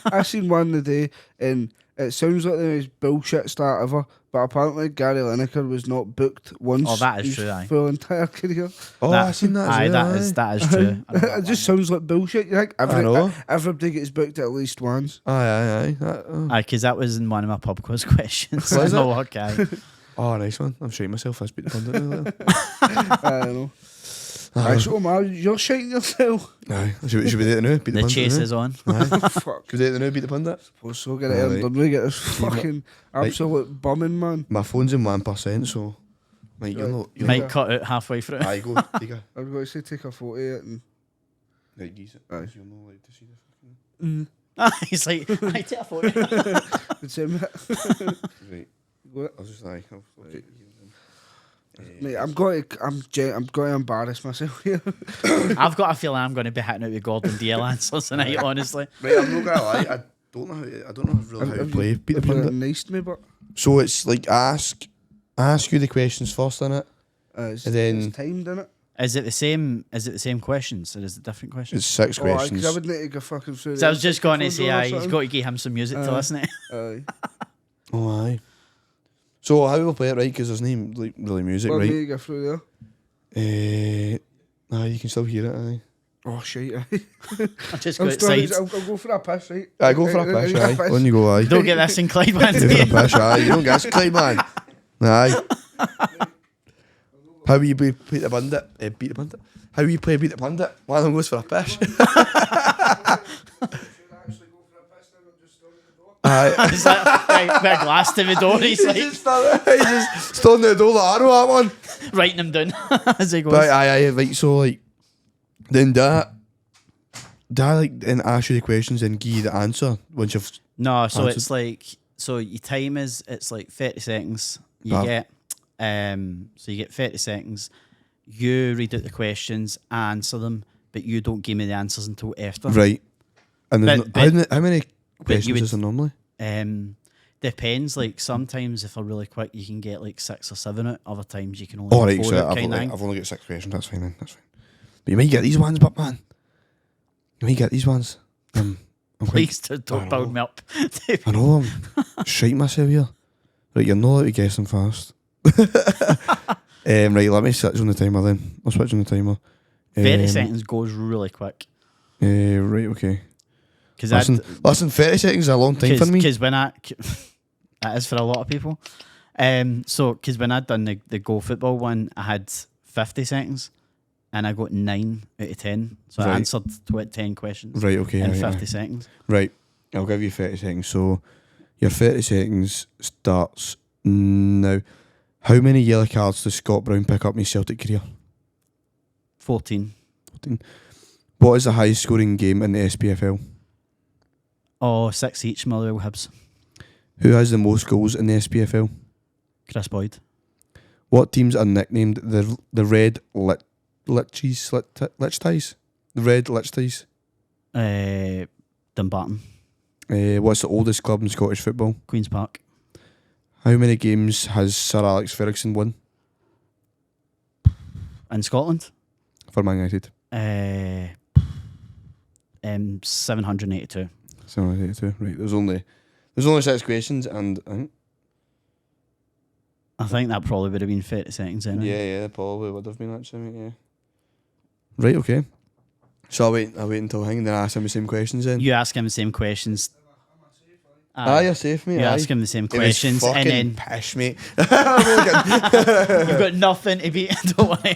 I seen one today, and it sounds like the most bullshit start ever. But apparently Gary Lineker was not booked once. Oh, that is his true, aye. full entire career. Oh, I seen that. Aye, as well, that is true. It just sounds like bullshit. You think I know. everybody gets booked at least once. Aye. Aye, because that was in one of my pub quiz questions. Was No it? work, aye. Oh, nice one. I'm shitting myself. I beat the pundit earlier. I don't know. Aye, so man, you're shiting yourself. Aye. Should we do it now? Beat the The pundit chase now? is on. Aye. Fuck. Should we do it now? Beat the pundit? So get it out and done. We get this fucking Right. absolute bumming, man. My phone's in 1%, so like you're not. You're Might not. cut out halfway through. Aye, go. Take a. I was going to say take a photo of it and. Right, geese it. Aye. You're not allowed to see the fucking. He's like, I take a photo. The same. Right. Go I was just like, I'll take you. Mate, I'm going to embarrass myself here. I've got a feeling I'm going to be hitting out with Gordon Deal answers tonight, honestly. Right, I'm not gonna lie. I don't know really how to play beat the pundit. Nice to me, but So it's like ask you the questions first, innit? it's, And then- it's timed, innit? Is it the same questions, or is it different questions? It's 6 Oh, aye, 'cause questions. I would need to go fucking through. So I was just going to to say, aye, you've got to give him some music to listen to. Aye. Oh, aye. So how we'll play it, right? Because there's no like really music, Well, right? me to go through there. Aye, you can still hear it. Aye. Oh shit! Aye. I'll just I'm go still- outside. I'll go for a piss, right? Aye, go for a piss. Aye, on you go. Aye. Don't get this in Clyde one Go for a day. piss. Aye, you don't get us Clyde, man. Aye. How will you beat the pundit? Beat the pundit. How will you play beat the pundit? One of them goes for a piss. Aye. He's like, right, bit of glass to the door. He's like He's just standing at the door like, I know that one. writing them down as he goes. But aye, right, so like, then that like, then ask you the questions and give you the answer once you've. No, so answered. it's like, so your time is, it's like 30 seconds. You Bah. get, so you get 30 seconds. You read out the questions, answer them, but you don't give me the answers until after. Right. And there's But- how many you questions would- is there normally? Depends. Like sometimes if they're really quick, you can get like 6 or 7 out. Other times you can only Oh, get right, 4 so out kind of thing. I've only got 6 questions, that's fine then, that's fine. But you might get these ones, but man. You might get these ones. I'm quite, Please don't I build know. me up. I know, I'm shiting myself here. Right, you're not allowed to guess them fast. Right, let me switch on the timer then. I'll switch on the timer. 30 seconds goes really quick. Right, okay. Because Listen, 30 seconds is a long time for me. Because when that is for a lot of people. So because when I'd done the Go Football one, I had 50 seconds, and I got 9 out of 10. So I Right. answered 10 questions Right, okay. in Right, 50 seconds. right, I'll give you 30 seconds. So your 30 seconds starts now. How many yellow cards does Scott Brown pick up in his Celtic career? 14. What is the highest scoring game in the SPFL? Oh, 6 each, Motherwell Hibs. Who has the most goals in the SPFL? Chris Boyd. What teams are nicknamed the Red Lich Ties? The Red Lich Ties. Dumbarton. What's the oldest club in Scottish football? Queen's Park. How many games has Sir Alex Ferguson won? in Scotland. For Man United. 782. 782. Right. There's only 6 questions, and I think that probably would have been 30 seconds anyway. Yeah, probably would have been actually, mate, yeah. Right, okay. So I'll wait until I then ask him the same questions then. You ask him the same questions. You're safe, mate. You ask him the same questions, and then pish, mate. you've got nothing to beat. Don't worry.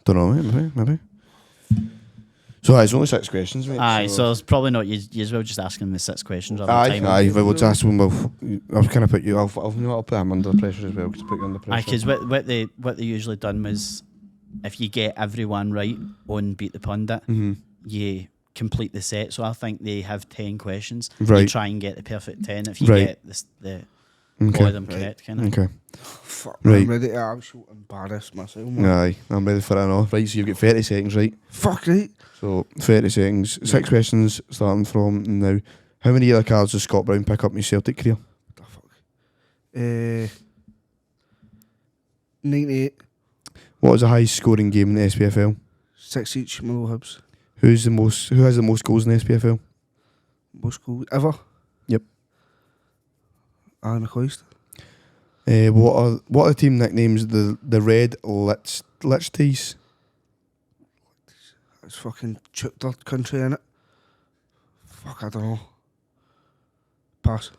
Don't know, mate. Maybe. So it's only 6 questions, mate. Aye, so it's probably not you as well. Just asking the 6 questions. Aye. If I would just ask him, I'll kind of put you. I'll put him under pressure as well. To put you under pressure. Aye, because what they usually done was, if you get everyone right on Beat the Pundit, you complete the set. So I think they have 10 questions. Right. You try and get the perfect 10. If you get all of them correct, kind of. Okay. Fuck, Right. I'm ready to absolutely embarrass myself, man. Aye, I'm ready for it now. Right, so you've got 30 seconds, right? Fuck, right. So 30 seconds, 6 questions starting from now. How many yellow cards does Scott Brown pick up in his Celtic career? What the fuck? 98. What is the highest scoring game in the SPFL? 6 each, Motherwell Hibs. Who has the most goals in the SPFL? Most goals ever. Yep. Alan McCoist. What are the team nicknames? The Red Lichties. It's fucking chipped up country, innit? Fuck, I don't know. Pass.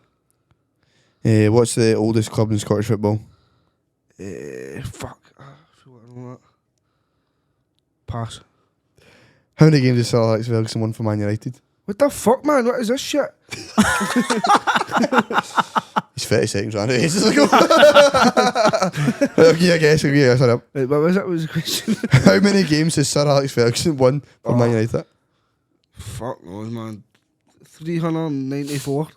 What's the oldest club in Scottish football? Fuck. I feel like I know that. Pass. How many games has Sir Alex Ferguson won for Man United? What the fuck, man? What is this shit? He's 30 seconds on it. Okay, I guess. Sorry. Right, what was that? What was the question? How many games has Sir Alex Ferguson won for Man United? Fuck knows, man. 394.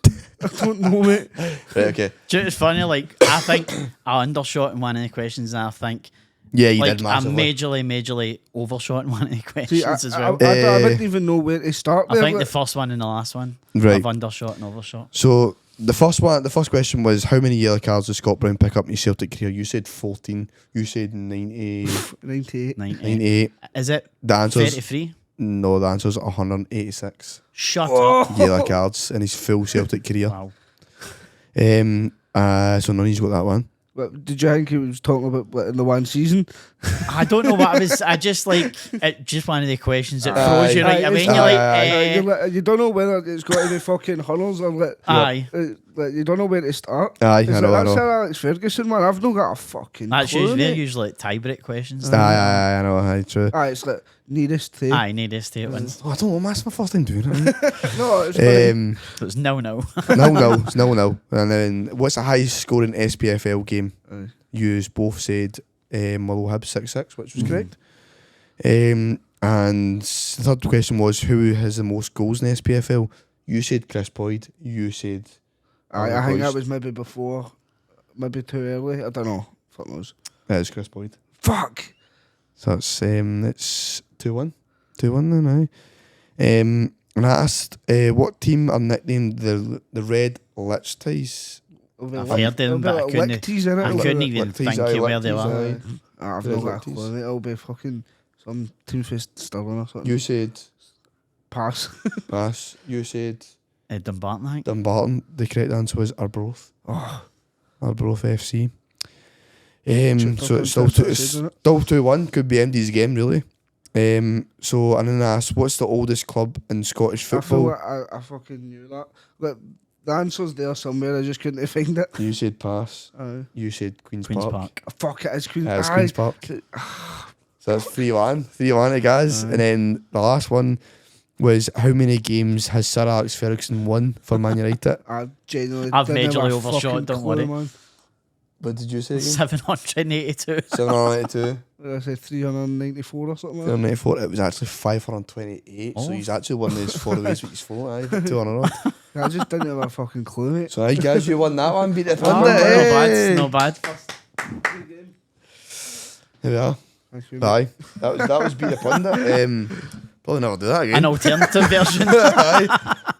I don't know, mate. Right, okay. Do you know, it's funny, like, I think I undershot in one of the questions, and I think Yeah, you like did I massively. majorly overshot in one of the questions as well. I didn't even know where to start. I think the first one and the last one, Right. I've undershot and overshot. So the first question was, how many yellow cards does Scott Brown pick up in his Celtic career? You said 14. You said 90, 98. 98. Is it The answer's 33? no. The answer's 186 Shut up. yellow cards in his full Celtic career. Wow. So none of you's got that one. But did you think he was talking about what, in the one season? I don't know what I was. I just like it. Just one of the questions that throws you right away. And you're like, you don't know whether it's got to be fucking Hunnels or like, aye. Like you don't know where to start. Aye, It's I know. That's Sir Alex Ferguson, man. I've not got a fucking That's clue. usually, they're mate. usually like tie-break questions. Aye, I know. Aye, true. Aye, it's like nearest to. Aye, need this to wins. Oh, I don't know. That's my first time doing it. No, it's funny. So it's no. No. It's no. And then, what's the highest scoring SPFL game? Aye. You both said Motherwell Hibs 6-6, which was correct. And the third question was, who has the most goals in the SPFL? You said Chris Boyd. You said... I think that was maybe before, maybe too early. I don't know. Fuck knows. That is Chris Boyd. Fuck. So it's 2-1. 2-1 then, aye. And I asked, what team are nicknamed the Red Lichties? I've heard them, but I couldn't even think of where they were. I've not got a clue. It'll be fucking some team for Stirling or something. You said... Pass. Pass. You said... Dumbarton, I think. Dumbarton. The correct answer was Arbroath. Oh. Arbroath FC. So it's still 2-1. Could be Andy's game, really. So and then I asked, what's the oldest club in Scottish football? I feel like I fucking knew that. Like, the answer's there somewhere. I just couldn't find it. You said Pass. You said Queen's Park. Oh, fuck, it is Queen's It's Queen's Park. So that's 3-1. 3-1 to Gaz. And then the last one was, how many games has Sir Alex Ferguson won for Man United? I've majorly overshot, don't worry. Man. What did you say again? 782. 792. I said 394 or something. 394. It was actually 528. So he's actually won these 4 ways with his phone. Aye, 200 odd. I just didn't have a fucking clue, mate. So aye, Gaz, you won that one. Beat the Thunder. No bad. Here we are. Aye, that was Beat the Pundit. Probably never do that again. An alternative version. Aye.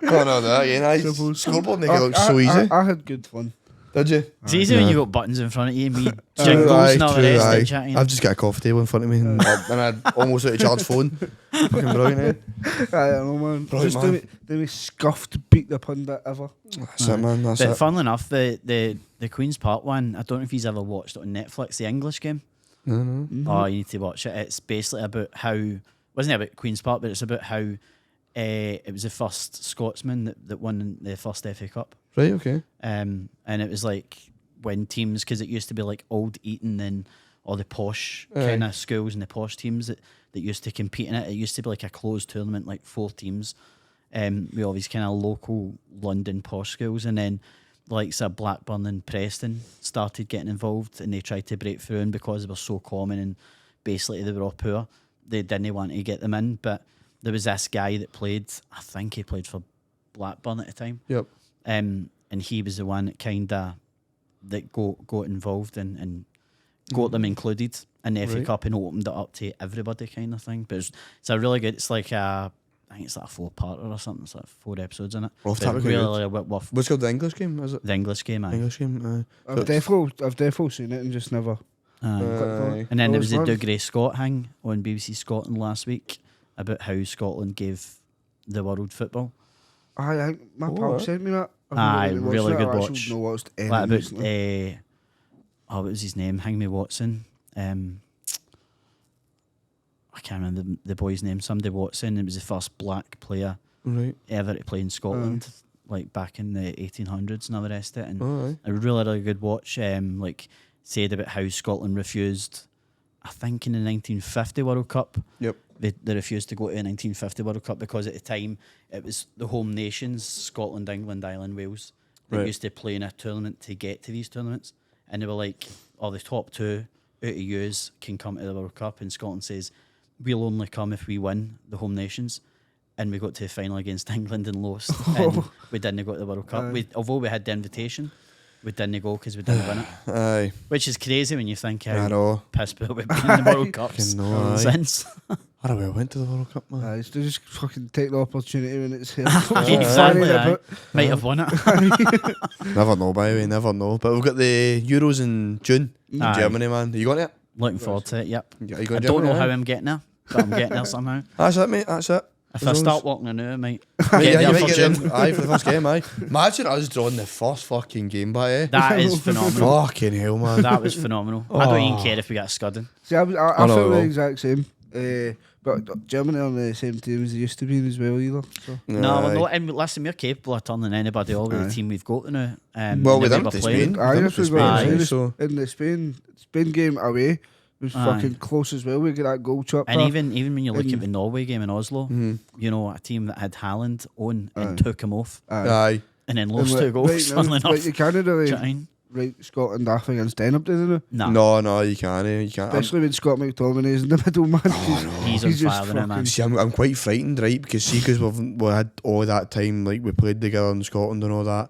Probably never do that again. Aye. Scoreboard make it look so easy. I had good fun. Did you? It's easy when you got buttons in front of you and me jingles and all the rest of chatting. I've just got a coffee table in front of me and I almost out of charge phone. Fucking brilliant, I don't know, man. Brilliant, Just man. the scuffed beat the pundit ever. That's it, man. That's But it. funnily enough, the Queen's Park one, I don't know if he's ever watched it on Netflix, the English game. No. Mm-hmm. Oh, you need to watch it. It's basically about how, wasn't it about Queen's Park, but it's about how it was the first Scotsman that won the first FA Cup. Right, okay. And it was like when teams, because it used to be like Old Eton and all the posh kind of schools and the posh teams that used to compete in it. It used to be like a closed tournament, like 4 teams. With all these kind of local London posh schools, and then like Blackburn and Preston started getting involved, and they tried to break through, and because they were so common and basically they were all poor, they didn't want to get them in. But there was this guy that played, I think he played for Blackburn at the time. Yep. And he was the one that kind of that got involved and got them included in the FA Cup and opened it up to everybody kind of thing. But it's a really good, it's like I think it's like a 4-parter or something. It's like 4 episodes in it. Off But topic, really worth what's called the English game, is it? the English game. Aye. English game, I've definitely seen it and just never. Aye. And then there was the fun. Dougray Scott hang on BBC Scotland last week about how Scotland gave the world football. I think my pal Alright. sent me that. Aye, really good I've watch. actually not watched any Like about recently. what was his name? Hang Me Watson. I can't remember the boy's name. Somebody Watson. It was the first black player Right. ever to play in Scotland, like back in the 1800s and all the rest of it. And Aye. a really good watch. Like said about how Scotland refused, I think in the 1950 World Cup. Yep. They refused to go to the 1950 World Cup because at the time it was the home nations, Scotland, England, Ireland, Wales, that Right. used to play in a tournament to get to these tournaments. And they were like, the top 2 out of yous can come to the World Cup. And Scotland says, we'll only come if we win the home nations. And we got to the final against England and lost. And we didn't go to the World Cup. Although we had the invitation, we didn't go because we didn't win it. Aye. Which is crazy when you think I how know. pissed we've been in the World Cups Fucking know, aye. since. I don't know, I went to the World Cup, man. Aye, so just fucking take the opportunity when it's here. Exactly, aye. Might have won it. Never know, by the way, never know. But we've got the Euros in June in Aye. Germany, man. Are you going to it? Looking forward to it, yep. Are you I going to don't know Germany, how aye? I'm getting there, but I'm getting there somehow. That's it, mate. That's it. If As I long start as- walking in there, I might Mate, get yeah, there you for might get June. them. Aye, for the first game, aye. Imagine us drawing the first fucking game by, eh? That is phenomenal. Fucking hell, man. That was phenomenal. I don't even care if we get a scudding. See, I Oh, no, felt we the will. exact same. But Germany on the same team as they used to be as well, either. So. No, we're Aye. not. And listen, we're capable of turning anybody over the Aye. team we've got now. Well, we that done were to playing. Spain. Aye, We've that's done what to I was Spain, going to say. so- In the Spain game away was Aye. fucking close as well. We got that goal chopped And off. even when you look And- at the Norway game in Oslo, Mhm. you know, a team that had Haaland on and Aye. took him off Aye. and then And lost like- 2 goals, right now, funnily like, enough. you can't really Chatting. write Scotland off against Denham, do they? Nah. No, you can't. You can't. Especially when Scott McTominay's in the middle, man. He's on just fire now, man. See, I'm quite frightened, right? Because see, because we had all that time, like we played together in Scotland and all that,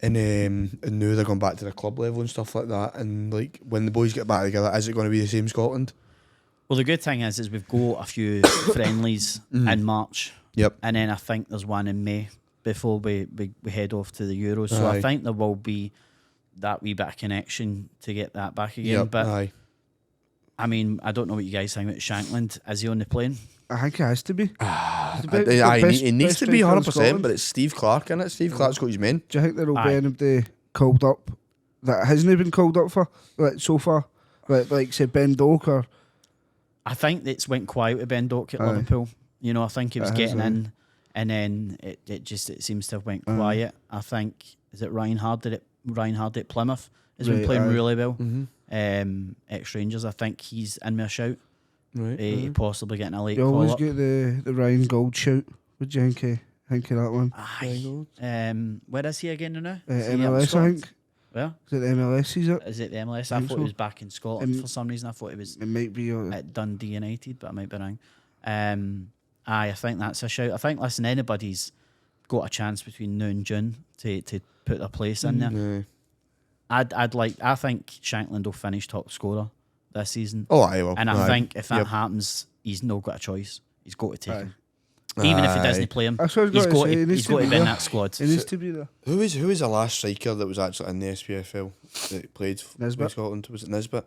and now they're going back to the club level and stuff like that. And like when the boys get back together, is it going to be the same Scotland? Well, the good thing is we've got a few friendlies in March, Yep. and then I think there's one in May before we head off to the Euros. So I Aye. think there will be that wee bit of connection to get that back again. Yep. But Aye. I mean, I don't know what you guys think about Shankland. Is he on the plane? I think it has to be. He's the Aye, best- it needs best to be striker in 100%, Scotland. but it's Steve Clark, innit? Steve Clark's got his men. Do you think there will Aye. be anybody called up that hasn't been called up for, like, so far? Like say, Ben Doak or... I think it's went quiet with Ben Doak at Aye. Liverpool. You know, I think he was It has, getting aye. in, and then it seems to have went quiet. I think is it Ryan Hardy at Plymouth has been Right, playing aye. really well. Mm-hmm. Ex Rangers, I think he's in my shout. Right. Possibly getting a late You call always up. get the Ryan Gold shout. Would you think of that one? Aye. Where is he again now? Is he up in MLS, I Scotland? think. Where? Is it the MLS he's at? Is it the MLS? I think thought so. he was back in Scotland Um, for some reason. I thought he was It might be... at Dundee United, but I might be wrong. I think that's a shout. I think, listen, anybody's got a chance between now and June to put their place in there. Aye. I think Shankland will finish top scorer this season. Oh, aye, well. And I aye. think if that Yep. happens, he's not got a choice. He's got to take Aye. him. Even if he doesn't play him, That's what I was he's gonna got say, to, he needs he's to got to be be in there. that squad. He needs to be there. Who was the last striker that was actually in the SPFL that played for Nisbet. Scotland? Was it Nisbet?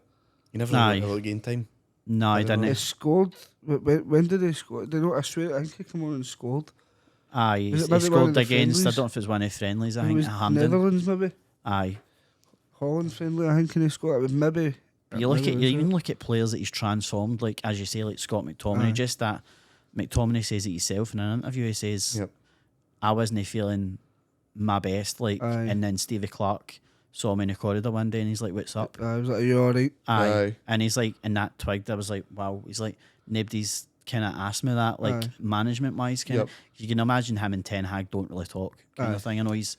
He never Nah, had a lot of game time. No, he didn't. He scored. When did he score? I swear, I think he came on and scored. Aye, Is he it maybe one of scored the against. I friendlies? don't know if it was one of the friendlies. I It think was at Hampden. Netherlands, maybe. Aye. Holland friendly, I think, and he scored. It was maybe. You even look at players that he's transformed, like as you say, like Scott McTominay. Aye. Just that McTominay says it himself in an interview. He says, Yep. "I wasn't feeling my best," like, Aye. and then Stevie Clark saw me in the corridor one day, and he's like, "What's up?" I was like, "Are you alright?" Aye. And he's like, and that twigged. I was like, wow. He's like, nobody's kind of asked me that, like management wise. Yep. You can imagine him and Ten Hag don't really talk kind of thing. I know he's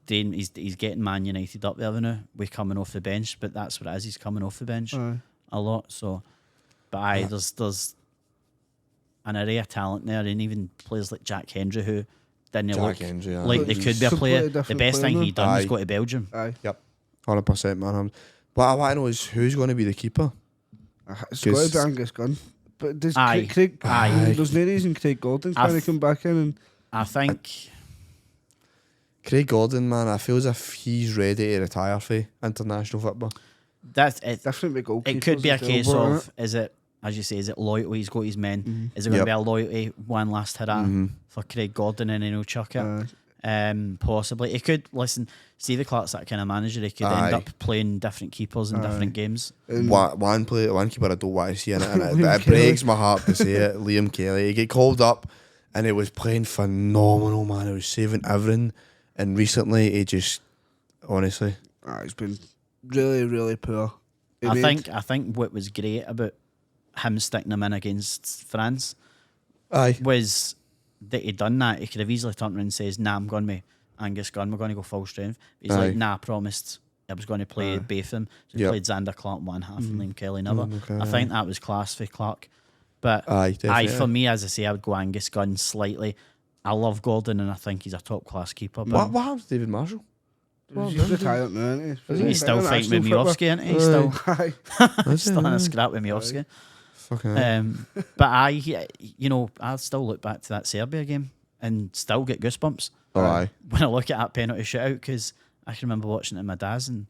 getting Man United up there now. We're coming off the bench, but that's what it is. He's coming off the bench a lot. So, but there's an array of talent there, and even players like Jack Hendry who didn't look like they could be a player. The best thing he done was go to Belgium. Aye. Yep. 100%, man. What I want to know is who's going to be the keeper? It's got to be Angus Gunn. But does Aye. Craig, Aye. there's no reason Craig Gordon's trying to come back in and I think Craig Gordon, man, I feel as if he's ready to retire for international football. that's it. different with goalkeepers. It could be a as well, case but, of, is it, as you say, is it loyalty? He's got his men. Is it going to be a loyalty one last hurrah for Craig Gordon and then he'll chuck it? Possibly. It could, listen, Stevie Clark's that kind of manager. He could end up playing different keepers in different games. One keeper I don't want to see in it, and it breaks my heart to say it. Liam Kelly. He get called up and he was playing phenomenal, man. He was saving everything. And recently, he just, honestly, he's been really, really poor. I think what was great about him sticking him in against France was that he'd done that. He could have easily turned around and says, "Nah, I'm going with Angus Gunn. We're going to go full strength." But he's like, "Nah, I promised I was going to play both of them." So he played Xander Clark one half and Liam Kelly another. I think that was class for Clark. But for me, as I say, I would go Angus Gunn slightly. I love Gordon and I think he's a top class keeper. But what happened to David Marshall? He's retired now, isn't he? He's still fighting with Miovski, isn't he? He's still in a scrap with Miovski. But I still look back to that Serbia game and still get goosebumps when I look at that penalty shootout, because I can remember watching it with my dad's and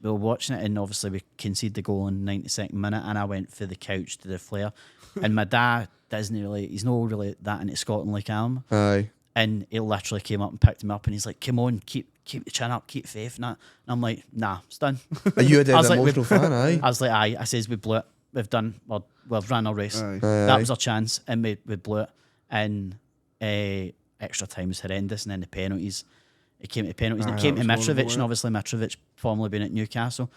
we were watching it, and obviously we conceded the goal in the 92nd minute and I went for the couch to the flare, and my dad he's not really that into Scotland like I am. And he literally came up and picked him up and he's like, "Come on, keep the chin up, keep faith," and that. And I'm like, "Nah, it's done." Are you a dead emotional fan? I was like, "Aye." I says, "We blew it. We've ran our race. That was our chance, and we blew it." And extra time was horrendous, and then the penalties. It came to penalties, and it came to Mitrovic, and obviously Mitrovic formerly been at Newcastle.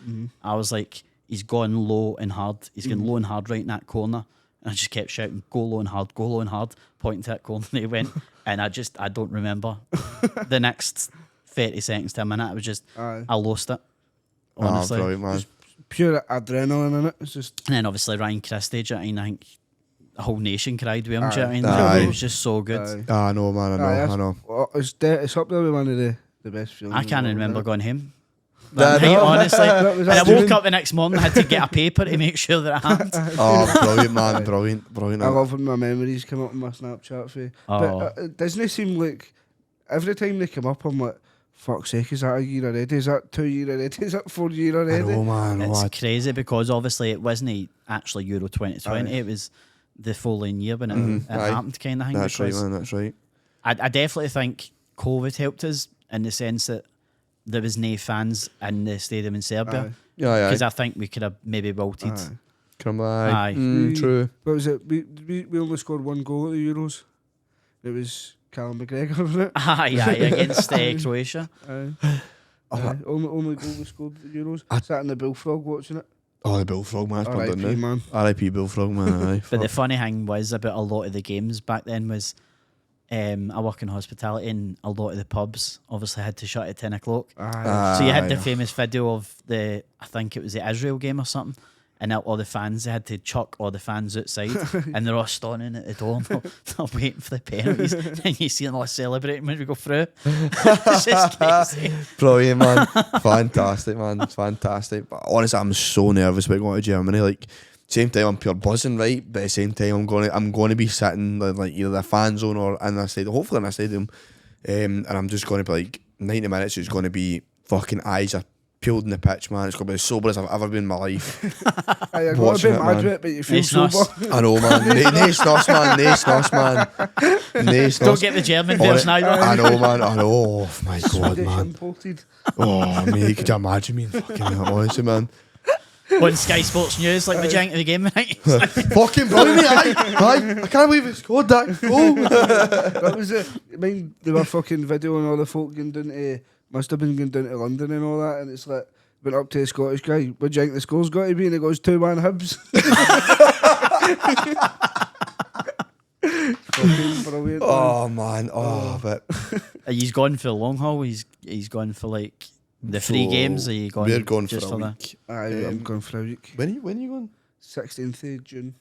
I was like, he's gone low and hard. He's gone low and hard right in that corner, and I just kept shouting, "Go low and hard, go low and hard," pointing to that corner, and he went. And I don't remember the next 30 seconds to a minute. I was just, I lost it. Honestly. Brilliant, man. Pure adrenaline in it. It's just. And then obviously Ryan Christie, do you know what I mean? I think the whole nation cried with him, do you know what I mean? It was just so good. I know, man, I know. It's up there with one of the best films. I can't remember going home. Honestly. And I woke up the next morning, I had to get a paper to make sure that I had. Brilliant, man. Brilliant. I love when my memories come up in my Snapchat feed. But it doesn't seem like every time they come up, I'm like, fuck's sake, is that a year already? Is that 2 year already? Is that 4 year already? I know, man. It's crazy because obviously it wasn't actually Euro 2020. It was the following year when it happened, kind of thing. That's right, man. That's right. I definitely think COVID helped us in the sense that there was no fans in the stadium in Serbia. Because I think we could have maybe wilted. Come on. True. What was it? We only scored one goal at the Euros. It was Callum McGregor, wasn't it? Against Croatia. Only goal we scored at the Euros. I sat in the Bullfrog watching it. Oh, the Bullfrog, man. R.I.P. man. R.I.P. Bullfrog, man. But the funny thing was about a lot of the games back then was I work in hospitality and a lot of the pubs obviously had to shut at 10 o'clock. So you had the famous video of I think it was the Israel game or something, and all the fans, they had to chuck all the fans outside and they're all standing at the door and they're waiting for the penalties, and you see them all celebrating when we go through. It's just crazy. Brilliant, man. Fantastic, man. Fantastic. But honestly, I'm so nervous about going to Germany. Like, Same time, I'm pure buzzing, right? But at the same time, I'm gonna be sitting like either the fan zone or in a stadium, hopefully in a stadium, and I'm just gonna be like 90 minutes. It's gonna be fucking eyes are peeled in the pitch, man. It's gonna be as sober as I've ever been in my life. I got a bit mad with it, but you feel sober. I know, man. Nae snoss, man. Nae snoss, man. Nae snoss. Don't get the German version either. I know, man. I know. Oh my god, Swedish man. imported. Oh, mate, could you imagine me? Fucking honestly, man. On Sky Sports News, like the giant of the game, right? Fucking brilliant, aye. I can't believe it scored that goal. That was it. I mean, they were fucking videoing all the folk going down to, must have been going down to London and all that, and it's like, went up to a Scottish guy, what do you think the score's got to be? And he goes, 2-1 Hibs. Fucking brilliant. Oh, man. Oh, but... He's gone for the long haul. He's gone for like the free games. Are you going? We're going just for a the- week. Aye, I'm going for a week. When are you going? 16th of June.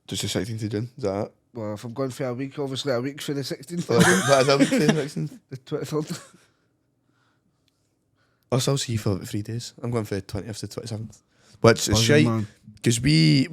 Just the 16th of June, is that it? Well, if I'm going for a week, obviously a week for the 16th Oh, of June. that is a week for the 16th. The 23rd. I'll see you for 3 days. I'm going for the 20th to 27th. Which is Buzzing, shite, man. because we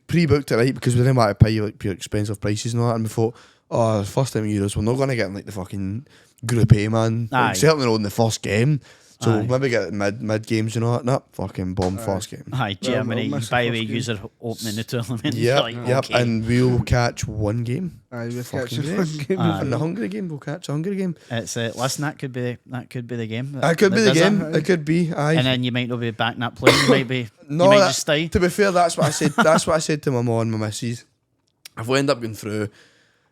pre-booked it, right, because we didn't want to pay like pure expensive prices and all that, and we thought, oh, first time Euros, we're not going to get in like the fucking Group A, man. Aye. Like, certainly not in the first game. So Aye. maybe get mid games, you know what? Not fucking bomb first game. Aye, Germany. we'll miss By the the way, first game. user opening the tournament. Yep, Like, yep, okay. and we'll catch one game. Aye, we're Fucking catching great. one game. Aye. And the Hungary game, we'll catch a Hungary game. It's listen, that could be the game. That could be the does it. game. It could be, aye. And then you might not be back in that plane. You might be. No, you might that- just stay. To be fair, that's what I said. That's what I said to my mum and my missus. If we end up going through,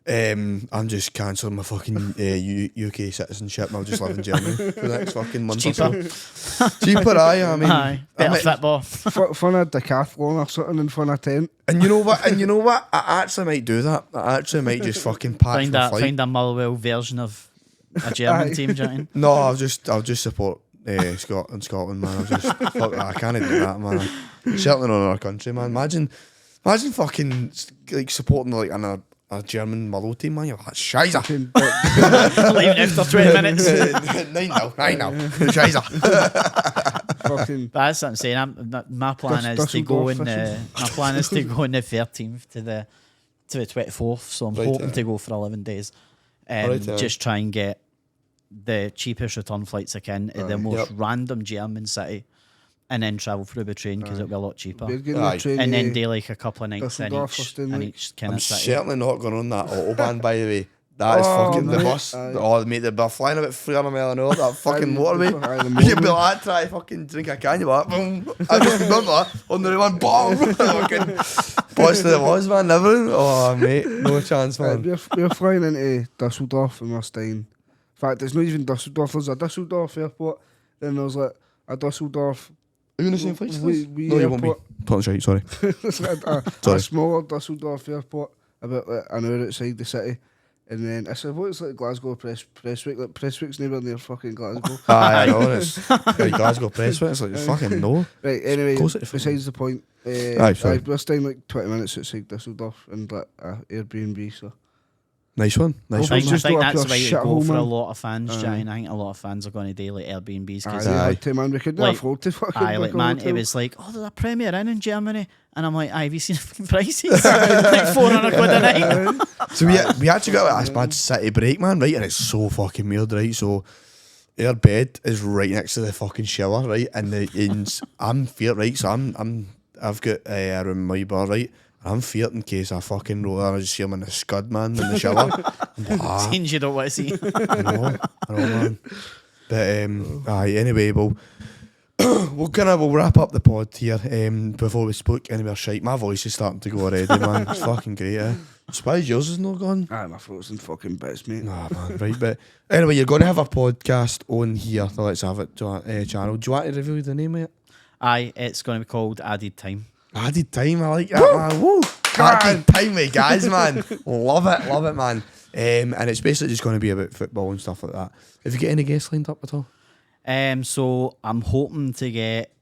I'm just cancelling my fucking UK citizenship and I'll just live in Germany for the next fucking month or so. Cheaper, aye. I mean, Aye, better football. Fun a decathlon or something in front of tent. and you know what? I actually might do that. I actually might just fucking pack for the flight. Find a Motherwell version of a German Aye. team, Giant. No, I'll just support Scotland, man. I'll just fuck that. I can't do that, man. Certainly not in our country, man. Imagine fucking like supporting like a German Motherwell team, man. You're like, Scheiße. Fucking Leaving after 20 minutes. 9-0. Scheiße. fucking But that's what I'm saying. My plan is to go in the. My plan is to go in the 13th to the 24th. So I'm Right, hoping yeah. to go for 11 days. Right, yeah. Just try and get the cheapest return flights I can to the most Yep. random German city, and then travel through the train because it'll be a lot cheaper. we're getting Aye. a train. And then do like a couple of nights in Dusseldorf or each, something in like- each kind I'm of city. certainly not going on that autobahn, by the way. That is Oh, fucking the mate. bus. Aye. Oh, mate, they're flying about 300 mile an hour, that fucking Aye, motorway. aye, the You'd be motorway. like, try to fucking drink a can, you're like, boom. I just remember that on the one, boom. Fucking bust the was, man, never. Oh, mate, no chance, man. We're flying into Dusseldorf and we're staying. In fact, it's not even Dusseldorf. There's a Dusseldorf airport. Then there's like a Dusseldorf. Are you in the same place? We No, you won't be. airport. Thomas right, sorry. There's a Sorry. smaller Dusseldorf airport about like an hour outside the city. And then I said, what's like Glasgow Presswick? Like Presswick's neighbour near fucking Glasgow. Aye, I know, it's Glasgow Press, it's like, fucking no. Right, anyway, Close it if besides the point. Aye, sorry. We're staying like 20 minutes outside Dusseldorf and like Airbnb, so. Nice one, nice I one. think, Just I think go up that's the your way to go shithole, for a man. lot of fans, Aye. Giant. I think a lot of fans are going to do like Airbnbs because Aye, Aye. had to, man. We couldn't Like, afford to fucking Aye, like book a man, it hotel. was like, oh, there's a Premier Inn in Germany, and I'm like, aye, have you seen the fucking prices? Like 400 quid a night. So we actually got a bad city break, man, right? And it's so fucking weird, right? So our bed is right next to the fucking shower, right? And I'm feared, right? So I've got a room in my bar, right? I'm feared in case I fucking roll and I just see him in the scud, man, in the shower. I'm like, Scenes you don't want to see. I know, man. But aye, anyway, we'll wrap up the pod here before we spoke anywhere shite. My voice is starting to go already, man. It's fucking great, eh? I'm surprised yours is not gone. Aye, my throat's in fucking bits, mate. Nah, man, right, but anyway, you're going to have a podcast on here, the Let's Have It channel. Do you want to reveal the name of it? Aye, it's going to be called Added Time. Added Time, I like that, man. Woo! Added Time with Gaz, man. Love it, man. And it's basically just going to be about football and stuff like that. Have you got any guests lined up at all? So I'm hoping to get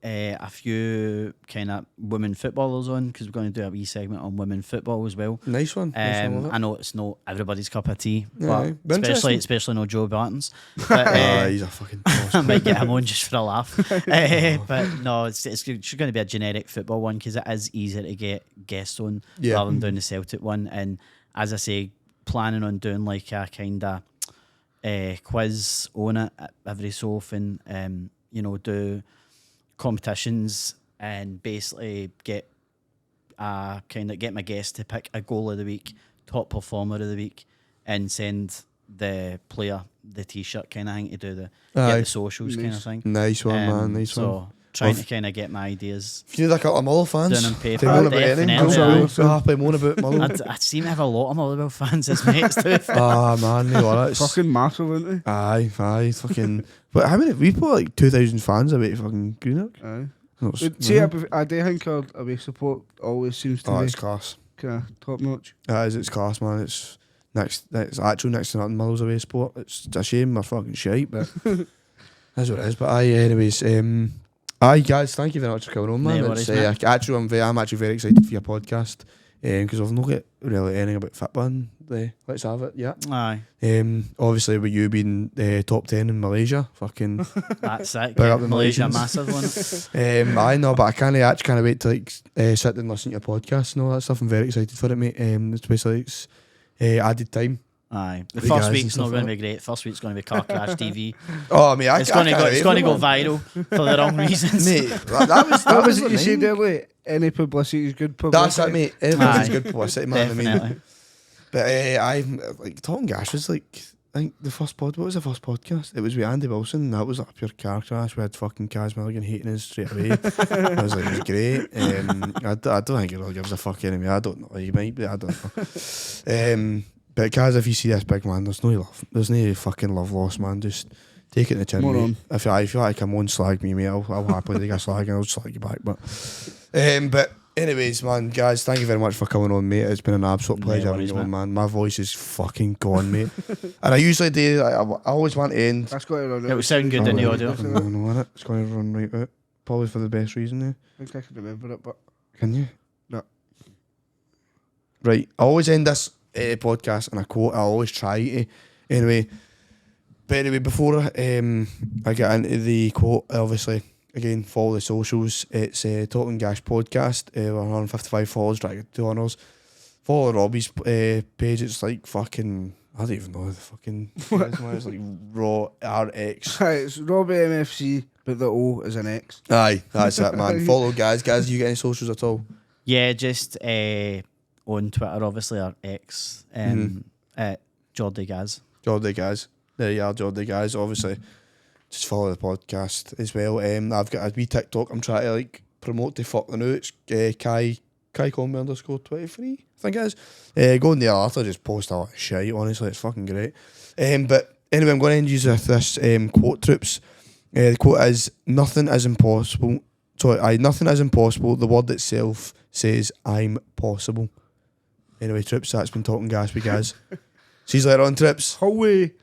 a few kind of women footballers on, because we're going to do a wee segment on women football as well. Nice one. I know it's not everybody's cup of tea, Yeah, but especially not Joe Barton's. But, he's a fucking I might get him on just for a laugh. But no, it's going to be a generic football one, because it is easier to get guests on rather than doing the Celtic one. And as I say, planning on doing like a kind of quiz on it every so often. Do competitions and basically get my guest to pick a goal of the week, top performer of the week, and send the player the t-shirt kind of thing to do the socials kind of thing. Nice one, man. Nice one. So trying to kind of get my ideas. If you need a couple of Muller fans, down on paper, they moan about anything. I'm so happy moan about Muller. I seem to have a lot of Motherwell fans as mates too. Man, they are. It's fucking massive, isn't they? Aye, fucking. But how many? We put like 2,000 fans away to fucking Greenock. Aye. I do think our away support always seems to be. It's class. Top notch. It's class, man. It's actual next to nothing. Muller's away sport. It's a shame we're fucking shite, but that's what it is. But anyways, guys, thank you very much for coming on, man. No worries, I'm actually very excited for your podcast, because I've not got really anything about football. Let's have it, yeah. Aye. Obviously with you being top 10 in Malaysia, fucking that's it. Big up the Malaysia, Malaysians. massive one. I know, but I can't wait to sit and listen to your podcast and all that stuff. I'm very excited for it, mate. Especially it's added time. Aye, the first week's not going to be great. First week's going to be Car Crash TV. Oh, mate, it's going to go viral for the wrong reasons. Mate, that was what you said earlier. Any publicity is good publicity. That's it, mate. Everything's good publicity, man. Definitely. I mean, but I'm like Talking Gash was like, I think the first what was the first podcast? It was with Andy Wilson. That was like a pure car crash. We had fucking Gaz Smith hating us straight away. I was like, it was great. I don't think he really gives a fuck anyway. I don't know. He might, but I don't know. But Gaz, if you see this big man, there's no love. There's no fucking love lost, man. Just take it in the chin, mate. If you feel like I'm on slag me, mate, I'll happily take a slag and I'll slag you back. But anyways, man, guys, thank you very much for coming on, mate. It's been an absolute pleasure having you on, man. My voice is fucking gone, mate. And I usually do, I always want to end. That's got to run out. It would sound good in the audio. No, it's going to run right out. Probably for the best reason, yeah. I think I can remember it, but... Can you? No. Right, I always end this podcast and a quote. I always try to. Anyway, before I get into the quote, obviously, again, follow the socials. It's Talking Gash podcast. We're 155 followers, trying to get 200. Follow Robbie's page. It's like fucking, I don't even know the fucking it's like Raw RX. It's Robbie MFC, but the O is an X. Aye, that's it, man. Follow Gaz. Gaz, you get any socials at all? Yeah, just on Twitter, obviously, or X, at Geordie Gaz. Geordie Gaz. There you are, Geordie Gaz. Obviously, just follow the podcast as well. I've got a wee TikTok I'm trying to like promote to fuck the new. It's Kai Combi _23, I think it is. Go in there after, just post a lot of shit, honestly, it's fucking great. But anyway, I'm going to end you with this quote, troops. The quote is, nothing is impossible. Nothing is impossible. The word itself says, I'm possible. Anyway, troops, that's been Talking Gash with Gaz. See you later on, trips. Away.